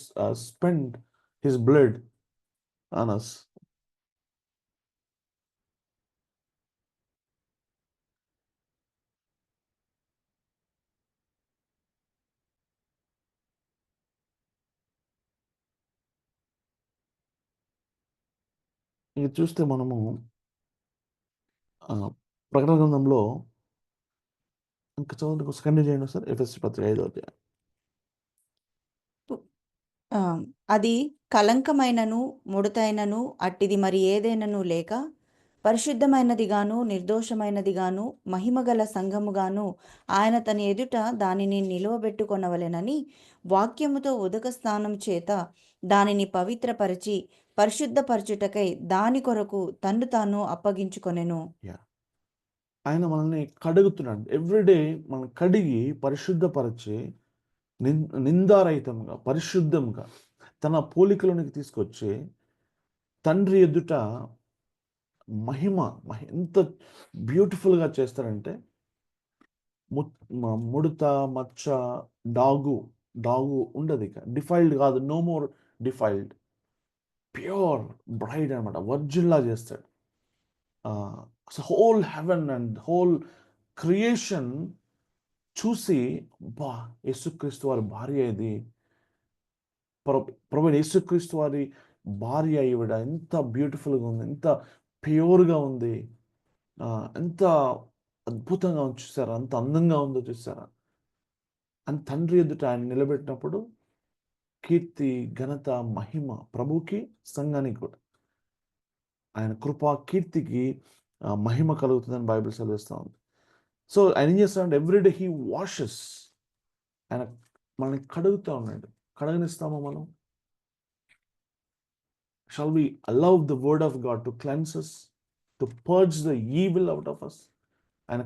spend his blood on us. ఇది చూస్తే మనము ప్రకటన గ్రంథంలో ఇంకా చదవండి, కంటిన్యూ చేయండి సార్. ఎఫెసీ పత్రిక 5వ అధ్యాయం. అది కలంకమైనను ముడతైనను అట్టిది మరి ఏదైనను లేక పరిశుద్ధమైనదిగాను నిర్దోషమైనదిగాను మహిమగల సంఘముగాను ఆయన తన ఎదుట దానిని నిలువబెట్టుకొనవలెనని వాక్యముతో ఉదక స్నానం చేత దానిని పవిత్రపరిచి పరిశుద్ధపరచుటకై దాని కొరకు తన్ను తాను అప్పగించుకొనెను. ఆయన మనల్ని కడుగుతున్నాడు. ఎవ్రీడే మనం కడిగి పరిశుద్ధపరిచి నిందారహితంగా పరిశుద్ధంగా తన పోలికలోనికి తీసుకొచ్చి తండ్రి ఎదుట మహిమ ఎంత బ్యూటిఫుల్గా చేస్తారంటే ముడత మచ్చ డాగు ఉండదు, ఇక డిఫైల్డ్ కాదు, no more defiled, pure bride అనమాట, వర్జిన్లా చేస్తాడు. Whole heaven and whole creation చూసి బా యేసుక్రీస్తు వారి భార్య ఇది, ప్రభు యేసుక్రీస్తు వారి భార్య ఈవిడ ఎంత బ్యూటిఫుల్గా ఉంది, ఎంత ప్యూర్గా ఉంది, ఎంత అద్భుతంగా ఉంది చూసారా, అంత అందంగా ఉందో చూసారా అని తండ్రి ఎదుట ఆయన నిలబెట్టినప్పుడు కీర్తి ఘనత మహిమ ప్రభుకి సంఘానికి కూడా ఆయన కృపా కీర్తికి మహిమ కలుగుతుందని బైబిల్ సెలవిస్తూ ఉంది. సో ఆయన ఏం చేస్తాడంటే ఎవ్రీడే హీ వాషెస్, ఆయన మనల్ని కడుగుతూ ఉన్నాడు. కడగనిస్తామా మనం? Shall we allow the word of God to cleanse us, to purge the evil out of us? ఆయన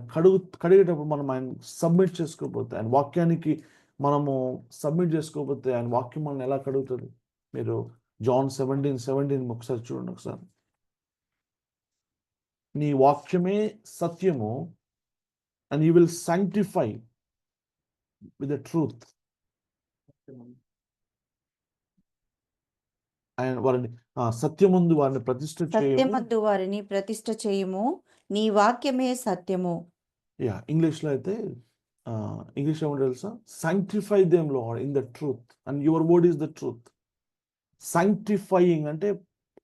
కడిగేటప్పుడు మనం ఆయన సబ్మిట్ చేసుకోకపోతే, ఆయన వాక్యానికి మనము సబ్మిట్ చేసుకోకపోతే ఆయన వాక్యం మనల్ని ఎలా కడుగుతుంది? మీరు జాన్ 17:17 ఒకసారి చూడండి. ఒకసారి, నీ వాక్యమే సత్యము and you will sanctify with the truth. ఆయన వారిని సత్యమందు వారిని ప్రతిష్ఠ చేయము, నీ వాక్యమే సత్యము. ఇంగ్లీష్లో అయితే ఇంగ్లీష్ ఏమంటే తెలుసా? Sanctify them Lord in the truth and your word is the truth. Sanctifying అంటే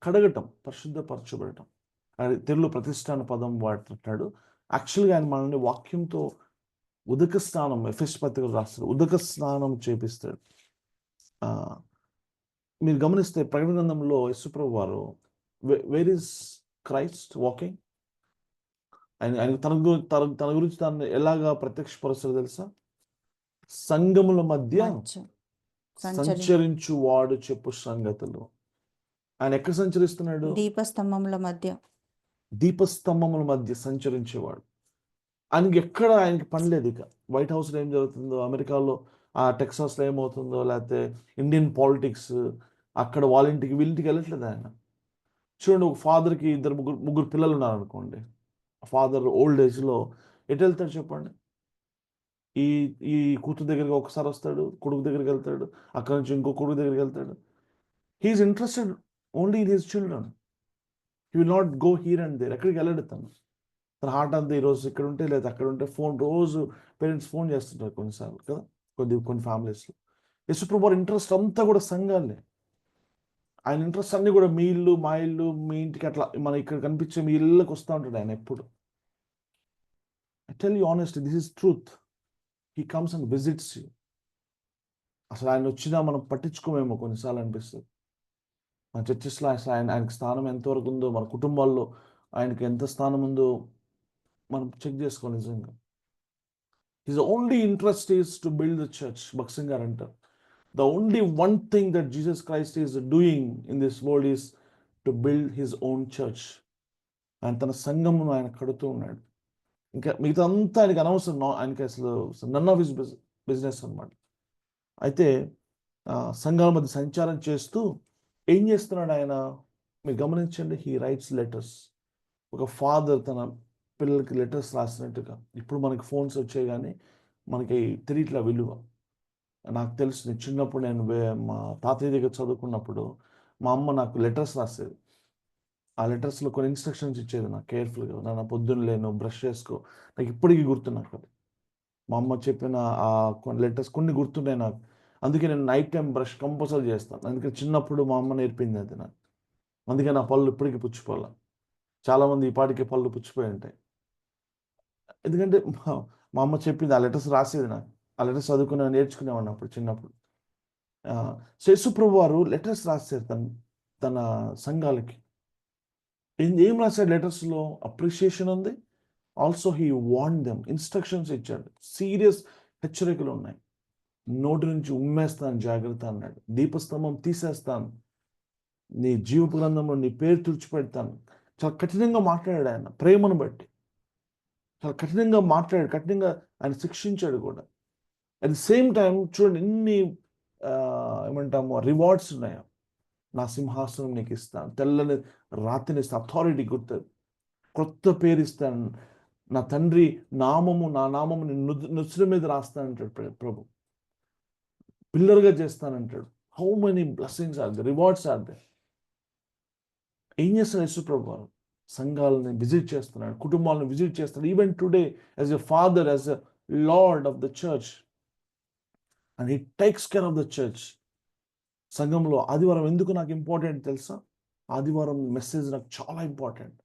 కడగటం, పరిశుద్ధపరచబడటం. తెలుగులో ప్రతిష్ఠ అనే పదం వాడుతున్నాడు. యాక్చువల్గా ఆయన మనల్ని వాక్యంతో ఉదక స్నానం, ఎఫెస్ పత్రికలు రాస్తారు, ఉదక స్నానం చేపిస్తాడు. మీరు గమనిస్తే ప్రకటన గ్రంథంలో యేసుప్రభు వారు వేర్ ఈస్ క్రైస్ట్ వాకింగ్, ఆయన తన గురించి తను ఎలాగా ప్రత్యక్షపరుస్తారో తెలుసా? సంఘముల మధ్య సంచరించు వాడు చెప్పు సంగతులు. ఆయన ఎక్కడ సంచరిస్తున్నాడు? దీపస్తంభముల మధ్య సంచరించేవాడు. ఆయనకి ఎక్కడ ఆయనకి పని లేదు. ఇక వైట్ హౌస్లో ఏం జరుగుతుందో, అమెరికాలో టెక్సాస్లో ఏమవుతుందో, లేకపోతే ఇండియన్ పాలిటిక్స్, అక్కడ వాళ్ళ ఇంటికి వీళ్ళింటికి వెళ్ళట్లేదు ఆయన. చూడండి, ఒక ఫాదర్కి ముగ్గురు పిల్లలు ఉన్నారనుకోండి. ఫాదర్ ఓల్డ్ ఏజ్లో ఎటు వెళ్తాడు చెప్పండి? ఈ కూతురు దగ్గరికి ఒకసారి వస్తాడు, కొడుకు దగ్గరికి వెళ్తాడు, అక్కడ నుంచి ఇంకో కొడుకు దగ్గరికి వెళ్తాడు. He is interested only in his children. He will not go here and there. ఎక్కడికి వెళ్ళడు తను హార్ట్ అంతా ఈరోజు ఇక్కడ ఉంటే లేదా అక్కడ ఉంటే ఫోన్, రోజు పేరెంట్స్ ఫోన్ చేస్తుంటారు కొన్నిసార్లు కదా, కొన్ని ఫ్యామిలీస్లో. యేసుప్రభు వారి ఇంట్రెస్ట్ అంతా కూడా సంఘాలే. ఆయన ఇంట్రెస్ట్ అన్నీ కూడా మీ ఇల్లు, మా ఇల్లు, మీ ఇంటికి, అట్లా మన ఇక్కడ కనిపించే మీ ఇళ్ళకి వస్తూ ఉంటాడు ఆయన ఎప్పుడు. I tell you honestly, this is truth. He comes and visits you. అసలు ఆయన వచ్చినా మనం పట్టించుకోమేమో కొన్నిసార్లు అనిపిస్తుంది. మన చర్చెస్లో అసలు ఆయనకి స్థానం ఎంతవరకు ఉందో, మన కుటుంబాల్లో ఆయనకి ఎంత స్థానం ఉందో మనం చెక్ చేసుకోవాలి. నిజంగా his only interest is to build the church. భక్సింగ్ గారు అంటారు, the only one thing that Jesus Christ is doing in this world is to build his own church. ఆయన తన సంఘమును ఆయన కడుతూ ఉన్నాడు. ఇంకా మిగతా అంతా ఆయనకి అనవసరం. ఆయనకి అసలు నన్ ఆఫ్ హిస్ బిజినెస్ అనమాట. అయితే సంఘాల మధ్య సంచారం చేస్తూ ఏం చేస్తున్నాడు ఆయన? మీరు గమనించండి, హీ రైట్స్ లెటర్స్. ఒక ఫాదర్ తన పిల్లలకి లెటర్స్ రాసినట్టుగా. ఇప్పుడు మనకి ఫోన్స్ వచ్చాయి, కానీ మనకి తెలియట్లా విలువ. నాకు తెలుసు, నేను చిన్నప్పుడు నేను మా తాతయ్య దగ్గర చదువుకున్నప్పుడు మా అమ్మ నాకు లెటర్స్ రాసేది. ఆ లెటర్స్లో కొన్ని ఇన్స్ట్రక్షన్స్ ఇచ్చేది నాకు కేర్ఫుల్గా. నన్ను పొద్దున్న లేను, బ్రష్ చేసుకో. నాకు ఇప్పటికీ గుర్తు. నాకు అది మా అమ్మ చెప్పిన ఆ కొన్ని లెటర్స్ కొన్ని గుర్తున్నాయి నాకు. అందుకే నేను నైట్ టైం బ్రష్ కంపల్సరీ చేస్తాను. అందుకే చిన్నప్పుడు మా అమ్మ నేర్పింది అది నాకు. అందుకే నా పళ్ళు ఇప్పటికీ పుచ్చిపోలే. చాలామంది ఈ పాటికి పళ్ళు పుచ్చిపోయి ఉంటాయి. ఎందుకంటే మా అమ్మ చెప్పింది, ఆ లెటర్స్ రాసేది నాకు. ఆ లెటర్స్ చదువుకునే నేర్చుకునేవాడిని అప్పుడు చిన్నప్పుడు. యేసుప్రభు వారు లెటర్స్ రాశారు తన సంఘాలకి. ఏం రాశాడు లెటర్స్లో? అప్రిషియేషన్ ఉంది. Also he warn them, instructions ఇచ్చాడు. సీరియస్ హెచ్చరికలు ఉన్నాయి. నోటి నుంచి ఉమ్మేస్తాను జాగ్రత్త అన్నాడు. దీపస్తంభం తీసేస్తాను, నీ జీవపు గ్రంథంలో నీ పేరు తుడిచిపెడతాను. చాలా కఠినంగా మాట్లాడాడు ఆయన, ప్రేమను బట్టి. చాలా కఠినంగా మాట్లాడాడు, కఠినంగా ఆయన శిక్షించాడు కూడా. అట్ ది సేమ్ టైం చూడండి ఎన్ని ఏమంటాము రివార్డ్స్ ఉన్నాయో. నా సింహాసనం నీకు ఇస్తాను, తెల్లని రాతిని ఇస్తాను, అథారిటీ గుర్తుంది, కొత్త పేరు ఇస్తాను, నా తండ్రి నామము, నా నామము నుసుల మీద రాస్తానంటాడు ప్రభు, పిల్లర్గా చేస్తానంటాడు. How many blessings are they, rewards are they. ఏం చేస్తాడు యేసు ప్రభు వారు? సంఘాలను విజిట్ చేస్తున్నాడు, కుటుంబాలను విజిట్ చేస్తున్నాడు. Even today as a father, as a lord of the church, and he takes care of the church. సంఘంలో ఆదివారం ఎందుకు నాకు ఇంపార్టెంట్ తెలుసా? ఆదివారం మెసేజ్ నాకు చాలా ఇంపార్టెంట్.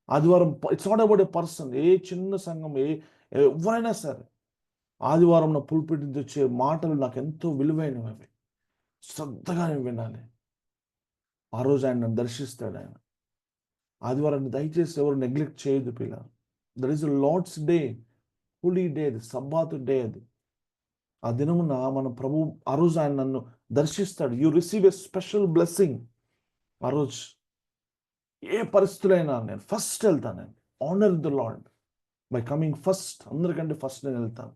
ఆదివారం it's not about a person. ఏ చిన్న సంఘం, ఎవరైనా సరే ఆదివారం నా పుల్పిట్ నుంచి వచ్చే మాటలు నాకు ఎంతో విలువైనవి. అవి శ్రద్ధగా నేను వినాలి. ఆ రోజు ఆయన నన్ను దర్శిస్తాడు. ఆయన ఆదివారాన్ని దయచేసి ఎవరు నెగ్లెక్ట్ చేయొద్దు పిల్లలు. That is Lord's day, holy day, అది సబ్బాతు డే. అది ఆ దినమున మన ప్రభు ఆ రోజు ఆయన నన్ను దర్శిస్తాడు. You receive a special blessing. ఆ రోజు ఏ పరిస్థితులైనా నేను ఫస్ట్ వెళ్తాను. నేను honour the Lord by coming first. అందరికంటే ఫస్ట్ నేను వెళ్తాను.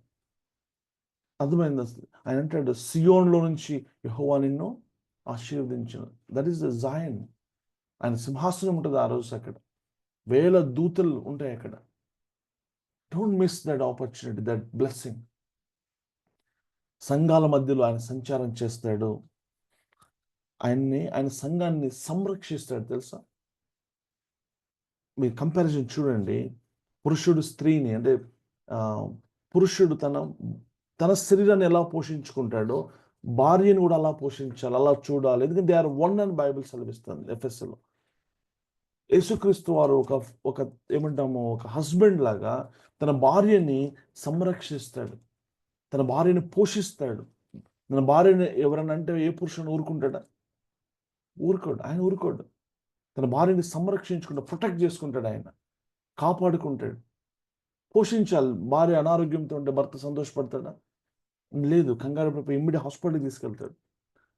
అర్థమైంది. ఆయన అంటాడు, సియోన్లో నుంచి యెహోవా నిన్ను ఆశీర్వదించను. That is the Zion. ఆయన సింహాసనం ఉంటుంది ఆ రోజు అక్కడ. వేల దూతలు ఉంటాయి అక్కడ. Don't miss that opportunity, that blessing. సంఘాల మధ్యలో ఆయన సంచారం చేస్తాడు. ఆయన సంఘాన్ని సంరక్షిస్తాడు తెలుసా? మీరు కంపారిజన్ చూడండి. పురుషుడు స్త్రీని, అంటే పురుషుడు తన శరీరాన్ని ఎలా పోషించుకుంటాడో భార్యను కూడా అలా పోషించాలి, అలా చూడాలి. ఎందుకంటే దే ఆర్ వన్ అని బైబిల్ సెలవిస్తుంది ఎఫెస్లో. యేసుక్రీస్తు వారు ఒక ఏమంటాము, ఒక హస్బెండ్ లాగా తన భార్యని సంరక్షిస్తాడు, తన భార్యని పోషిస్తాడు. తన భార్యని ఎవరన్నా అంటే ఏ పురుషుని ఊరుకుంటాడా? ఊరుకోడు. ఆయన ఊరుకోడు. తన భార్యని సంరక్షించుకుంటాడు, ప్రొటెక్ట్ చేసుకుంటాడు, ఆయన కాపాడుకుంటాడు, పోషించాలి. భార్య అనారోగ్యంతో ఉంటే భర్త సంతోషపడతాడా? లేదు. కంగారు పడిపోయి ఇమ్మీడియట్ హాస్పిటల్కి తీసుకెళ్తాడు.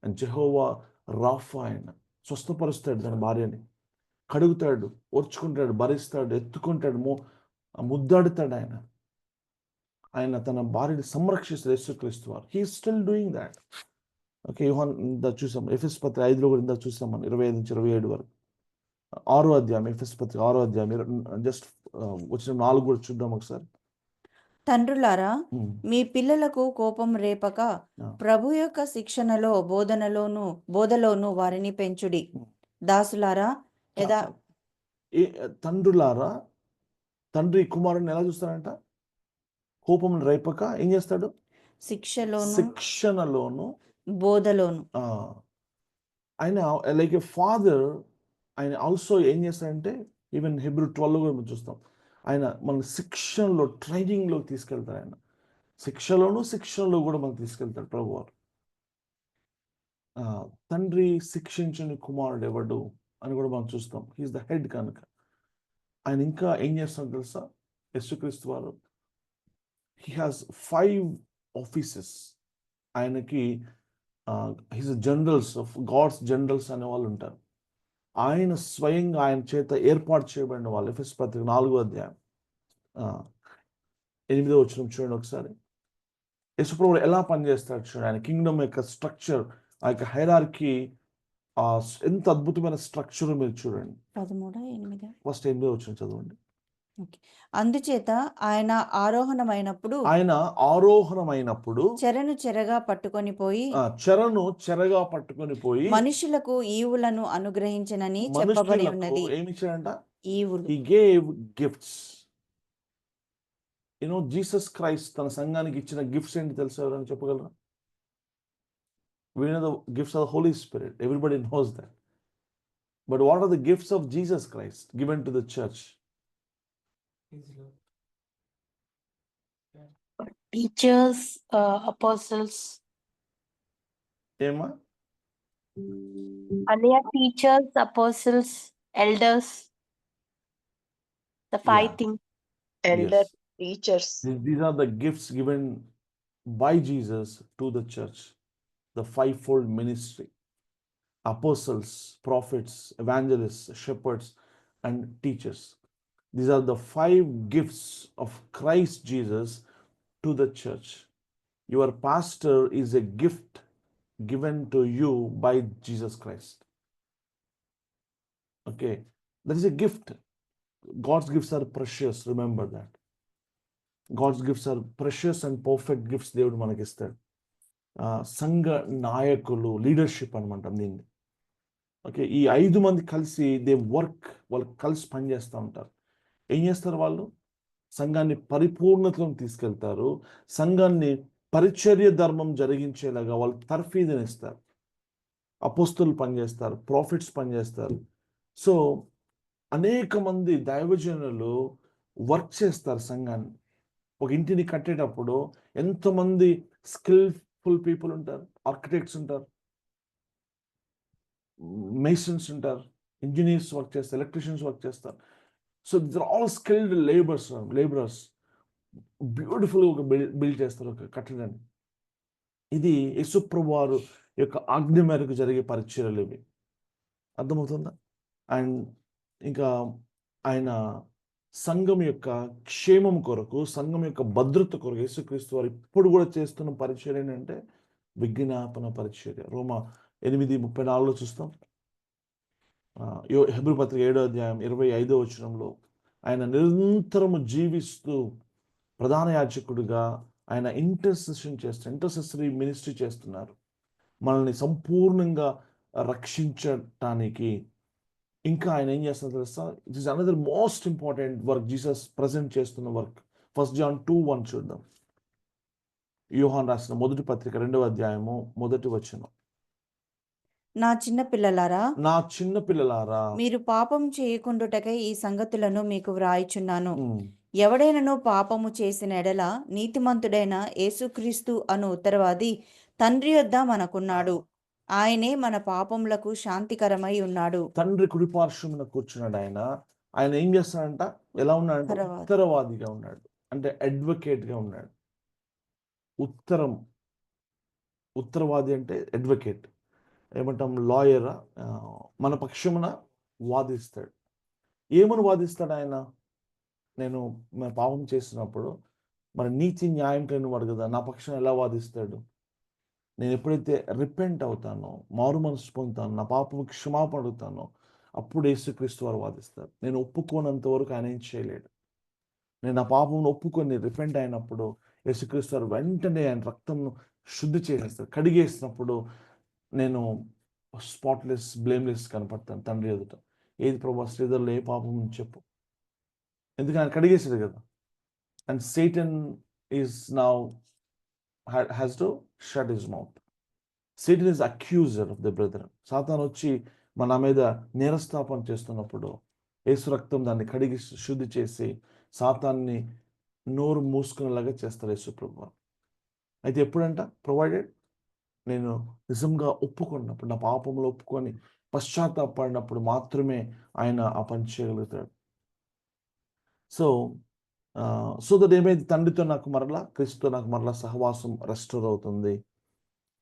అండ్ జెహోవా రాఫా, ఆయన స్వస్థపరుస్తాడు తన భార్యని, కడుగుతాడు, ఓర్చుకుంటాడు, భరిస్తాడు, ఎత్తుకుంటాడు, ముద్దాడుతాడు. ఆయన తన భార్యని సంరక్షిస్తాడు. యేసుక్రీస్తు వారు he still doing that. Okay, యోహాన్ ఇందా చూసాం, ఎఫెస్ పత్రిక 5లో కూడా ఇందా చూసాం మనం, 25 నుంచి 27 వరకు. 6వ అధ్యాయం, ఎఫెస్ పత్రిక 6వ అధ్యాయం, జస్ట్ వచ్చిన 4 కూడా చూద్దాం ఒకసారి. తండ్రులారా, మీ పిల్లలకు కోపం రేపక ప్రభు యొక్క శిక్షణలో బోధలోను వారిని పెంచుడి. దాసులారా, తండ్రులారా, తండ్రి కుమారుని ఎలా చూస్తాడంట? కోపం రేపక ఏం చేస్తాడు? శిక్షణలోను బోధలోను. ఆయన లైక్ ఏ ఫాదర్, ఆయన ఆల్సో ఏం చేస్తాడంటే, ఈవెన్ హెబ్రూ 12 కూడా చూస్తాం, ఆయన మన శిక్షణలో, ట్రైనింగ్లో తీసుకెళ్తాడు. ఆయన శిక్షణలో కూడా మనకు తీసుకెళ్తాడు ప్రభువారు. తండ్రి శిక్షించని కుమారుడు ఎవడు అని కూడా మనం చూస్తాం. హీఈస్ ద హెడ్ కనుక. ఆయన ఇంకా ఏం చేస్తాడు తెలుసా? యేసుక్రీస్తు వారు హీ హాస్ 5 ఆఫీసెస్. ఆయనకి his generals of God's generals అనే వాళ్ళు ఉంటారు. ఆయన స్వయంగా ఆయన చేత ఏర్పాటు చేయబడిన వాళ్ళు. ఎఫెస్ పత్రిక 4వ అధ్యాయం 8వ వచనం చూడండి ఒకసారి. యేసుప్రభువు ఎలా పనిచేస్తాడు చూడండి. ఆయన కింగ్డమ్ యొక్క స్ట్రక్చర్, ఆ యొక్క హైరార్కీ, ఎంత అద్భుతమైన స్ట్రక్చర్ మీరు చూడండి. 13:8 ఫస్ట్ 8వ వచనం చదవండి. అందుచేత ఆయన ఆరోహణమైనప్పుడు చెరను చెరగా పట్టుకొని పోయి మనుషులకు ఈవులను అనుగ్రహించనని చెప్పబడి ఉన్నది. ఏమిచ్చాడంట? ఈవులు. He gave gifts. Jesus Christ తన సంఘానికి ఇచ్చిన గిఫ్ట్స్ ఏంటి తెలుసా? ఎవరైనా చెప్పగలరా? We know the gifts of the Holy Spirit. Everybody knows that. But what are the gifts of Jesus Christ given to the church? Teachers, apostles. ఏమా? Anaya, teachers, apostles, elders. The 5 things. Elder, Yes. teachers. These are the gifts given by Jesus to the church. The 5-fold ministry: apostles, prophets, evangelists, shepherds, and teachers. These are the 5 gifts of Christ Jesus to the church. Your pastor is a gift given to you by Jesus Christ. Okay, that is a gift. God's gifts are precious. Remember that. God's gifts are precious and perfect gifts దేవుడు మనకిస్తాడు. సంఘ నాయకులు, leadership అనమాట దీన్ని. Okay, ఈ 5 మంది కలిసి వాళ్ళు కలిసి పనిచేస్తూ ఉంటారు. ఏం చేస్తారు వాళ్ళు? సంఘాన్ని పరిపూర్ణతలోకి తీసుకెళ్తారు. సంఘాన్ని పరిచర్య ధర్మం జరిగించేలాగా వాళ్ళు తర్ఫీదునిస్తారు. అపోస్తులు పనిచేస్తారు, ప్రాఫిట్స్ పనిచేస్తారు. సో అనేక మంది దైవజనులు వర్క్ చేస్తారు సంఘాన్ని. ఒక ఇంటిని కట్టేటప్పుడు ఎంతమంది స్కిల్ఫుల్ పీపుల్ ఉంటారు. ఆర్కిటెక్ట్స్ ఉంటారు, మేసన్స్ ఉంటారు, ఇంజనీర్స్ వర్క్ చేస్తారు, ఎలక్ట్రీషియన్స్ వర్క్ చేస్తారు. So this are all skilled labourers బ్యూటిఫుల్గా ఒక బిల్డ్ చేస్తారు ఒక కట్టడాన్ని. ఇది యేసుప్రభువు వారు యొక్క ఆజ్ఞ మేరకు జరిగే పరిచర్యలు ఇవి. అర్థమవుతుందా? అండ్ ఇంకా ఆయన సంఘం యొక్క క్షేమం కొరకు, సంఘం యొక్క భద్రత కొరకు యేసుక్రీస్తు వారు ఇప్పుడు కూడా చేస్తున్న పరిచర్య ఏంటంటే విజ్ఞాపన పరిచర్య. రోమా 8:34 చూస్తాం. హెబ్రీ పత్రిక 7వ అధ్యాయం 25వ వచనంలో ఆయన నిరంతరము జీవిస్తూ ప్రధాన యాజకుడిగా ఆయన ఇంటర్సెసరీ మినిస్ట్రీ చేస్తున్నారు. మనల్ని సంపూర్ణంగా రక్షించటానికి. ఇంకా ఆయన ఏం చేస్తున్నారు తెలుసా? It is another most important work Jesus present చేస్తున్న వర్క్. 1 John 2:1 చూద్దాం. యోహాను రాసిన మొదటి పత్రిక 2వ అధ్యాయము 1వ వచనం. నా చిన్న పిల్లలారా, మీరు పాపం చేయకుండుటకై ఈ సంగతులను మీకు వ్రాయిచున్నాను. ఎవడైనను పాపము చేసిన ఎడల నీతిమంతుడైన యేసుక్రీస్తు అను ఉత్తరవాది తండ్రి యొద్ద మనకున్నాడు. ఆయనే మన పాపములకు శాంతికరమై ఉన్నాడు. తండ్రి కుడిపార్శ్వమున కూర్చున్నాడు ఆయన. ఆయన ఏం చేస్తాడంట? ఎలా ఉన్నాడంటే ఉత్తరవాదిగా ఉన్నాడు, అంటే అడ్వకేట్ గా ఉన్నాడు. ఉత్తరవాది అంటే అడ్వకేట్, ఏమంటాం, లాయర్. మన పక్షమున వాదిస్తాడు. ఏమని వాదిస్తాడు ఆయన? నేను పాపం చేసినప్పుడు మరి నీతి న్యాయం కలిగిన వాడు కదా, నా పక్షం ఎలా వాదిస్తాడు? నేను ఎప్పుడైతే రిపెంట్ అవుతానో, మారు మనసు పొందుతాను, నా పాపం క్షమాపణ అడుగుతానో, అప్పుడు యేసుక్రీస్తు వారు వాదిస్తారు. నేను ఒప్పుకోనంత వరకు ఆయన ఏం చేయలేడు. నేను నా పాపం ఒప్పుకొని రిపెంట్ అయినప్పుడు యేసుక్రీస్తు వారు వెంటనే ఆయన రక్తంను శుద్ధి చేసేస్తారు. కడిగేసినప్పుడు నేను స్పాట్లెస్, బ్లేమ్లెస్ కనపడతాను తండ్రి ఎదుట. ఏది ప్రభా, శ్రీధర్లో ఏ పాపం చెప్పు, ఎందుకు ఆయన కడిగేసాడు కదా. And Satan is now has to shut his mouth. Satan is accuser of the brethren. సాతాను వచ్చి మన మీద నేరస్థాపన చేస్తున్నప్పుడు యేసు రక్తం దాన్ని కడిగి శుద్ధి చేసి సాతాన్ని నోరు మూసుకునేలాగా చేస్తాడు యేసు ప్రభువు. అయితే ఎప్పుడంట? ప్రొవైడెడ్ నేను నిజంగా ఒప్పుకున్నప్పుడు, నా పాపంలో ఒప్పుకొని పశ్చాత్తాపడినప్పుడు మాత్రమే ఆయన ఆ పని చేయగలుగుతాడు. సో దట్ ఏమైంది? తండ్రితో నాకు మరలా, క్రీస్తుతో నాకు మరలా సహవాసం రెస్టోర్ అవుతుంది.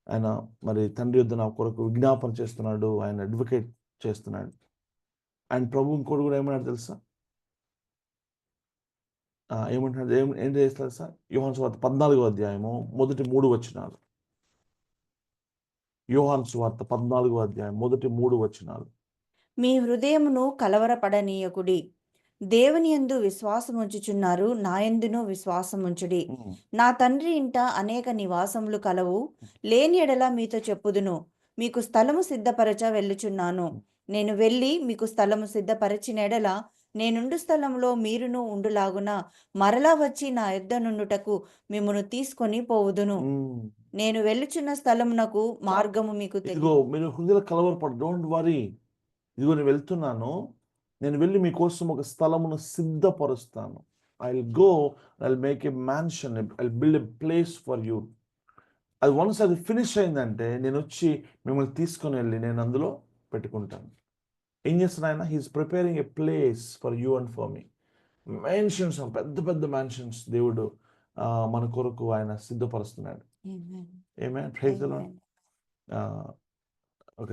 ఆయన మరి తండ్రి యొద్ద నా కొరకు విజ్ఞాపన చేస్తున్నాడు, ఆయన అడ్వకేట్ చేస్తున్నాడు. అండ్ ప్రభు ఇంకోటి కూడా ఏమన్నాడు తెలుసా? ఏమంటున్నాడు? ఏం చేస్తారు తెలుసా? యోహాను సువార్త 14వ అధ్యాయము మొదటి 3 వచనాలు. యోహాను సువార్త 14వ అధ్యాయం మొదటి 3 వచనాలు. మీ హృదయమును కలవరపడనీయకుడి, దేవుని యందు విశ్వాసముంచుచున్నారు, నా యందును విశ్వాసముంచుడి. నా తండ్రి ఇంట అనేక నివాసములు కలవు. లేని ఎడల మీతో చెప్పుదును, మీకు స్థలము సిద్ధపరచ వెళ్ళుచున్నాను. నేను వెళ్ళి మీకు స్థలము సిద్ధపరచిన ఎడల నేనుండు స్థలంలో మీరును ఉండులాగున మరలా వచ్చి నా యొద్ద నుండుటకు మిమ్మును తీసుకొని పోవుదును. నేను వెళ్ళుచున్న స్థలమునకు మార్గము మీకు ఇదిగో, మీరు హృదయ కలవరపడు, డోంట్ వరీ. ఇదిగో నేను వెళ్తున్నాను, నేను వెళ్ళి మీకోసం ఒక స్థలమును సిద్ధపరుస్తాను. I will go, I will make a mansion, I will build a place for you. అది వన్స్ అది ఫినిష్ అయిందంటే నేను వచ్చి మిమ్మల్ని తీసుకొని వెళ్ళి నేను అందులో పెట్టుకుంటాను. ఏం చేస్తాను ఆయన? He is preparing a place for you and for me. Mansions, పెద్ద పెద్ద మ్యాన్షన్స్ దేవుడు మన కొరకు ఆయన సిద్ధపరుస్తున్నాడు. ఆమేన్. Praise the Lord. ఒక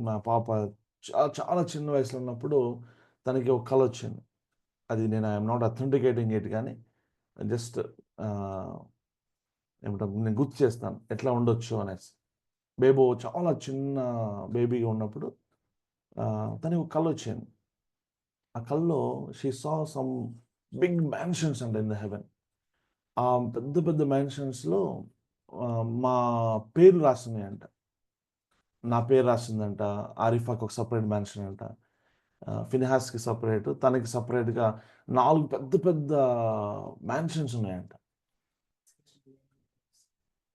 మా పాప చాలా చిన్న వయసులో ఉన్నప్పుడు తనకి ఒక కళ వచ్చింది. అది నేను ఐఎమ్ నాట్ అథెంటికేటింగ్ ఇట్, కానీ జస్ట్ ఏమంటారు, నేను గుర్తు చేస్తాను ఎట్లా ఉండొచ్చు అనేసి. బేబో చాలా చిన్న బేబీగా ఉన్నప్పుడు తనకి ఒక కళ వచ్చింది. ఆ కళలో she saw some big mansions అంట ఇన్ ద హెవెన్. ఆ పెద్ద పెద్ద మ్యాన్షన్స్లో మా పేరు రాసినాయంట. నా పేరు రాసిందంట. ఆరిఫాకి ఒక సపరేట్ మ్యాన్షన్ అంట, ఫినిహాస్కి సపరేట్, తనకి సపరేట్గా 4 పెద్ద పెద్ద మ్యాన్షన్స్ ఉన్నాయంట.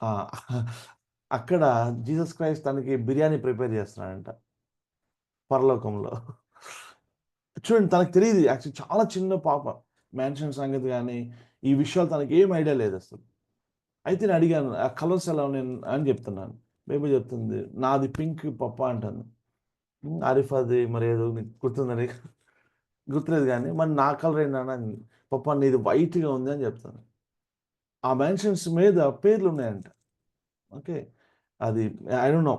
ఆ, అక్కడ జీసస్ క్రైస్ట్ తనకి బిర్యానీ ప్రిపేర్ చేస్తున్నాడంట పరలోకంలో. చూడండి, తనకు తెలియదు యాక్చువల్లీ, చాలా చిన్న పాప, మ్యాన్షన్ సంగతి కానీ ఈ విషయాలు తనకి ఏం ఐడియా లేదు అసలు. అయితే నేను అడిగాను ఆ కలర్స్ ఎలా నేను అని చెప్తున్నాను. బేబీ చెప్తుంది నాది పింక్ పప్ప అంటాను. ఆరిఫాది మరి ఏదో నీకు గుర్తుందని, గుర్తులేదు కానీ మరి నా కలర్ ఏంటన్నా, పప్ప నీది వైట్గా ఉంది అని చెప్తాను. ఆ మ్యాన్షన్స్ మీద పేర్లు ఉన్నాయంట. ఓకే, అది ఐ డోంట్ నో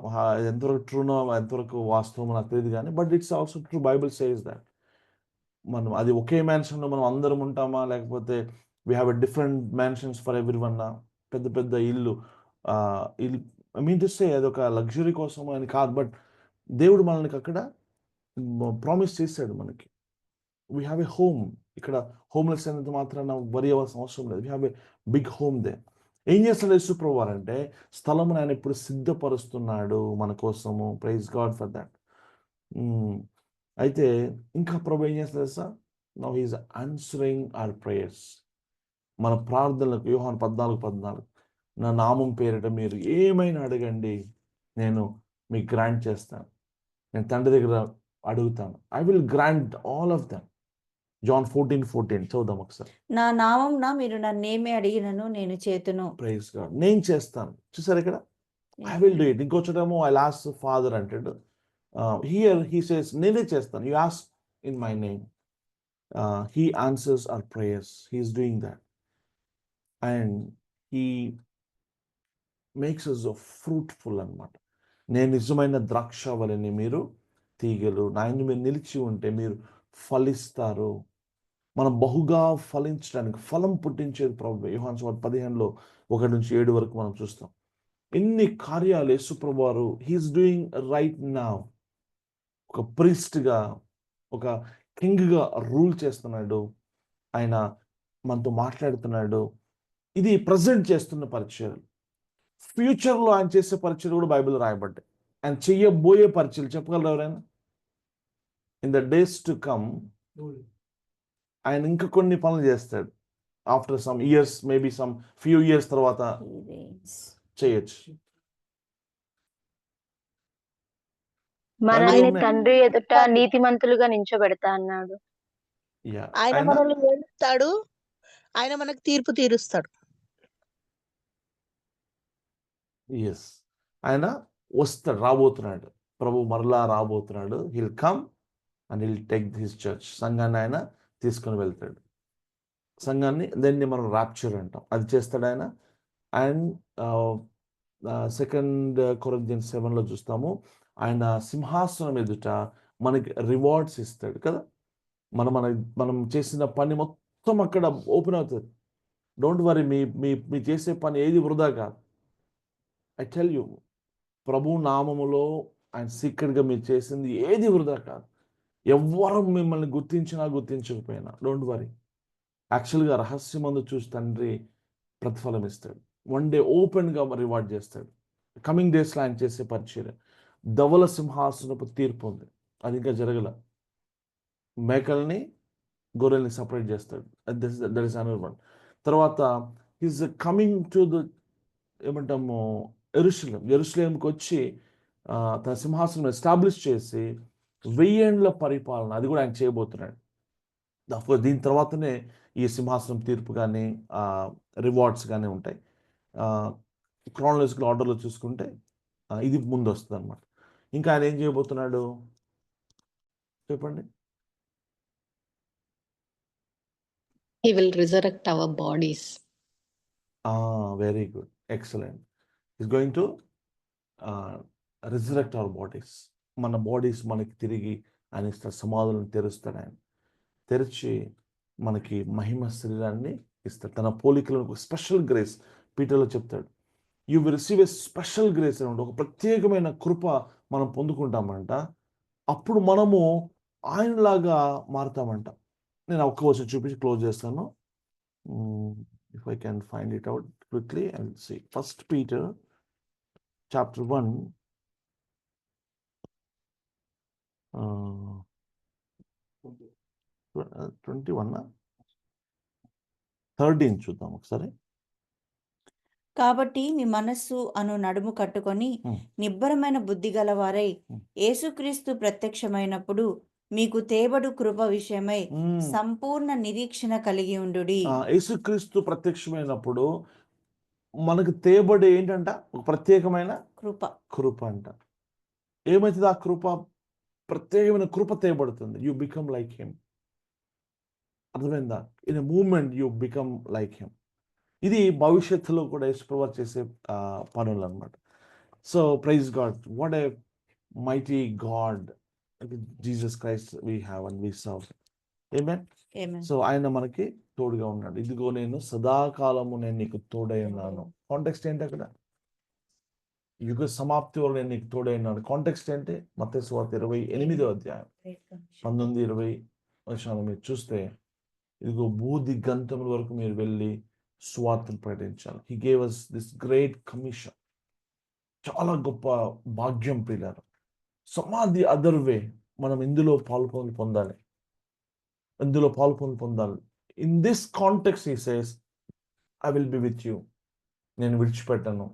ఎంతవరకు ట్రూనో ఎంతవరకు వాస్తవం నాకు తెలియదు కానీ, but it's also true. Bible says that మనం అది ఒకే మ్యాన్షన్లో మనం అందరం ఉంటామా, లేకపోతే we have a different mansions for every one. పెద్ద పెద్ద ఇల్లు ఇల్లు ఐ మీన్ టు సే అది ఒక లగ్జరీ కోసం అని కాదు, బట్ దేవుడు మనకి అక్కడ ప్రామిస్ చేశాడు మనకి. We have a home. ఇక్కడ హోమ్లెస్ అయినంత మాత్రాన వరి అవ్వాల్సిన అవసరం లేదు. We have a big home there. ఏం చేస్తాడు యేసుప్రభువు అంటే స్థలమును ఆయన ఇప్పుడు సిద్ధపరుస్తున్నాడు మన కోసము. Praise God for that. అయితే ఇంకా ప్రభు ఏం చేస్తాడు sir, now he is answering our prayers. మన ప్రార్థనలకు యోహాను 14:14 నా నామం పేరిట మీరు ఏమైనా అడగండి, నేను మీకు గ్రాంట్ చేస్తాను. నేను తండ్రి దగ్గర అడుగుతాను, I will grant all of them. John 14:14 చదువుదాం ఒకసారి. నా నామంన మీరు నన్నేమి అడిగినను నేను చేతును. Praise God. నేను చేస్తాను. చూసారు ఇక్కడ, ఐ విల్ డూ ఇట్. ఇంకో చోటేమో ఐ ఆస్క్ ఫాదర్ అంటాడు. హియర్ హీ సేస్ నేనే చేస్తాను. You ask in my name. He answers our prayers. He is doing that and he makes us fruitful అన్నమాట. నేను నిజమైన ద్రాక్ష వలెని, మీరు తీగలు. నా యందు మీరు నిలిచి ఉంటే మీరు ఫలిస్తారు. మనం బహుగా ఫలించడానికి ఫలం పుట్టించేది ప్రభు. యోహాను సువార్త 15లో 1-7 వరకు మనం చూస్తాం. ఎన్ని కార్యాలు యేసు ప్రభు వారు హీఈస్ డూయింగ్ రైట్ నౌ. ఒక ప్రీస్ట్గా, ఒక కింగ్గా రూల్ చేస్తున్నాడు. ఆయన మనతో మాట్లాడుతున్నాడు. ఇది ప్రజెంట్ చేస్తున్న పరిచయాలు. ఫ్యూచర్లో ఆయన చేసే పరిచయాలు కూడా బైబిల్ రాయబడ్డాయి. ఆయన చెయ్యబోయే పరిచయాలు చెప్పగలరు ఎవరైనా? In the days to come ఆయన ఇంకా కొన్ని పనులు చేస్తాడు. After some years, maybe some few years తర్వాత చేయొచ్చు. మనల్ని తండ్రి ఎదుట నీతిమంతులుగా నించోబెడతా అన్నాడు. ఆయన మనల్ని ఏలుస్తాడు, ఆయన మనకు తీర్పు తీరుస్తాడు. ఎస్, ఆయన వస్తాడు, రాబోతున్నాడు. ప్రభు మరలా రాబోతున్నాడు. Hill come and hill take his church. సంఘాన్ని ఆయన తీసుకొని వెళ్తాడు. సంఘాన్ని దాన్ని మనం ర్యాప్చర్ అంటాం. అది చేస్తాడు ఆయన. అండ్ 2 Corinthians 7లో చూస్తాము, ఆయన సింహాసనం ఎదుట మనకి రివార్డ్స్ ఇస్తాడు కదా. మనం చేసిన పని మొత్తం అక్కడ ఓపెన్ అవుతుంది. డోంట్ వరీ, మీ చేసే పని ఏది వృధా కాదు. ఐ టెల్ యూ, ప్రభు నామములో ఆయన సీక్రెట్గా మీరు చేసింది ఏది వృధా కాదు. ఎవ్వరు మిమ్మల్ని గుర్తించినా గుర్తించకపోయినా డోంట్ వరీ. యాక్చువల్గా రహస్యమందు చూసి తండ్రి ప్రతిఫలం ఇస్తాడు. వన్ డే ఓపెన్గా రివార్డ్ చేస్తాడు. కమింగ్ డేస్లో ఆయన చేసే పరిచయం ధవల సింహాసనపు తీర్పు ఉంది. అది ఇంకా జరగల. మేకల్ని గొర్రెల్ని సపరేట్ చేస్తాడు. That is another one. తర్వాత ఈజ్ కమింగ్ టు ద ఏమంటాము యెరూషలేంకి వచ్చి తన సింహాసనం ఎస్టాబ్లిష్ చేసి 1000 ఏండ్ల పరిపాలన అది కూడా ఆయన చేయబోతున్నాడు. అఫ్కోర్స్ దీని తర్వాతనే ఈ సింహాసనం తీర్పు కానీ రివార్డ్స్ కానీ ఉంటాయి. క్రానలాజికల్ ఆర్డర్లో చూసుకుంటే ఇది ముందు వస్తుంది అనమాట. ఇంకా ఆయన ఏం చేయబోతున్నాడు చెప్పండి. He will resurrect our bodies. Very good, excellent. Is going to resurrect our bodies. మన బాడీస్ మనకి తిరిగి ఆయన ఇస్తాడు. సమాధులను తెరుస్తాడు. ఆయన తెరిచి మనకి మహిమ శరీరాన్ని ఇస్తాడు. తన పోలికలను స్పెషల్ గ్రేస్ పీటర్లో చెప్తాడు. You will receive a special grace అని ఒక ప్రత్యేకమైన కృప మనం పొందుకుంటామంట. అప్పుడు మనము ఆయనలాగా మారుతామంట. నేను ఒక్క వచనం చూపించి క్లోజ్ చేస్తాను. If I can find it out quickly and see. 1 Peter chapter 1 21 13 చూద్దాం ఒకసారి. కాబట్టి మీ మనస్సు అను నడుము కట్టుకొని నిబ్బరమైన బుద్ధి గలవారై యేసుక్రీస్తు ప్రత్యక్షమైనప్పుడు మీకు తేబడు కృప విషయమై సంపూర్ణ నిరీక్షణ కలిగి ఉండుడి. యేసుక్రీస్తు ప్రత్యక్షమైనప్పుడు మనకు తేబడి ఏంటంట? ఒక ప్రత్యేకమైన కృప అంట. ఏమైతుంది ఆ కృప? ప్రత్యేకమైన కృప తేబడుతుంది. You become like him. అర్థమైందా? In a moment you become like him. ఇది భవిష్యత్తులో కూడా యేసుప్రభువు చేసే పనులు అనమాట. So praise God, what a mighty God Jesus Christ we have and we serve. ఆమేన్. సో ఆయన మనకి తోడుగా ఉన్నాడు. ఇదిగో నేను సదాకాలము నేను నీకు తోడై ఉన్నాను. కాంటెక్స్ట్ ఏంటి అక్కడ? యుగ సమాప్తి వరకు నేను నీకు తోడై ఉన్నాను. కాంటెక్స్ట్ ఏంటి? మత్తయి సువార్త 28వ అధ్యాయం 19-20 వచనాలు మీరు చూస్తే, ఇదిగో భూదిగంతముల వరకు మీరు వెళ్ళి సువార్తను ప్రకటించాలి. He gave us this great commission. చాలా గొప్ప భాగ్యం ప్రియులారా. సమాధి అదర్ వే మనం ఇందులో పాలు పొందాలి. In this context he says, I will be with you. నేను విడిచిపెట్టను.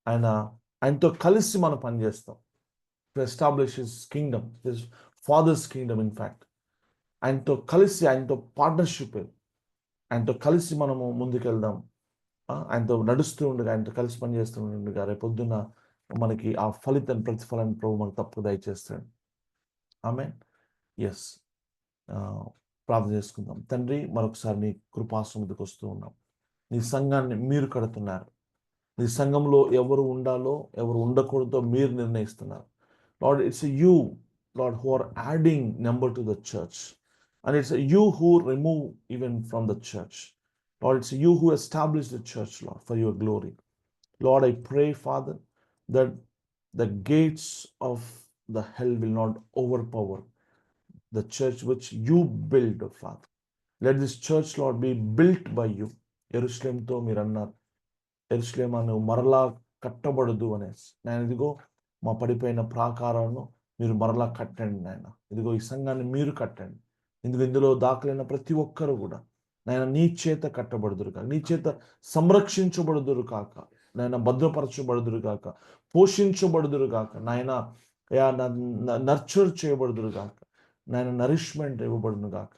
ఆయనతో కలిసి మనం పనిచేస్తాం. To establish his Kingdom, his father's Kingdom. In fact ఆయనతో కలిసి, ఆయనతో పార్ట్నర్షిప్, ఆయనతో కలిసి మనము ముందుకెళ్దాం. ఆయనతో నడుస్తూ ఉండగా, ఆయనతో కలిసి పనిచేస్తూ ఉండగా రేపొద్దున మనకి ఆ ప్రతిఫలాన్ని ప్రభు మనకు తప్పక దయచేస్తాడు. ఆమేన్. ఎస్, ప్రార్థన చేసుకుందాం. తండ్రి, మరొకసారి నీ కృపాసముద్రికి వస్తూ ఉన్నాం. నీ సంఘాన్ని మీరు కడుతున్నారు. నీ సంఘంలో ఎవరు ఉండాలో ఎవరు ఉండకూడదో మీరు నిర్ణయిస్తున్నారు. Lord, it's you, Lord, who are adding number to the church. And it's you who remove even from the church. Lord, it's you who established the church, Lord, for your glory. Lord, I pray, Father, that the gates of the hell will not overpower the church which you build, oh Father. Let this church, Lord, be built by you. ఎరుషలేముతో మీరు అన్నారు, ఎరుషలేమా నువ్వు మరలా కట్టబడదు అనేసి. నేను ఇదిగో మా పడిపోయిన ప్రాకారాలను మీరు మరలా కట్టండి నాయన. ఇదిగో ఈ సంఘాన్ని మీరు కట్టండి. ఇందులో దాఖలైన ప్రతి ఒక్కరు కూడా నాయన నీ చేత కట్టబడుదురు కాక, నీ చేత సంరక్షించబడుదురు కాక, నాయన భద్రపరచబడుదురు కాక, పోషించబడుదురు కాక, నాయన నర్చర్ చేయబడుదురు కాక, నాయన నరిష్మెంట్ ఇవ్వబడును కాక.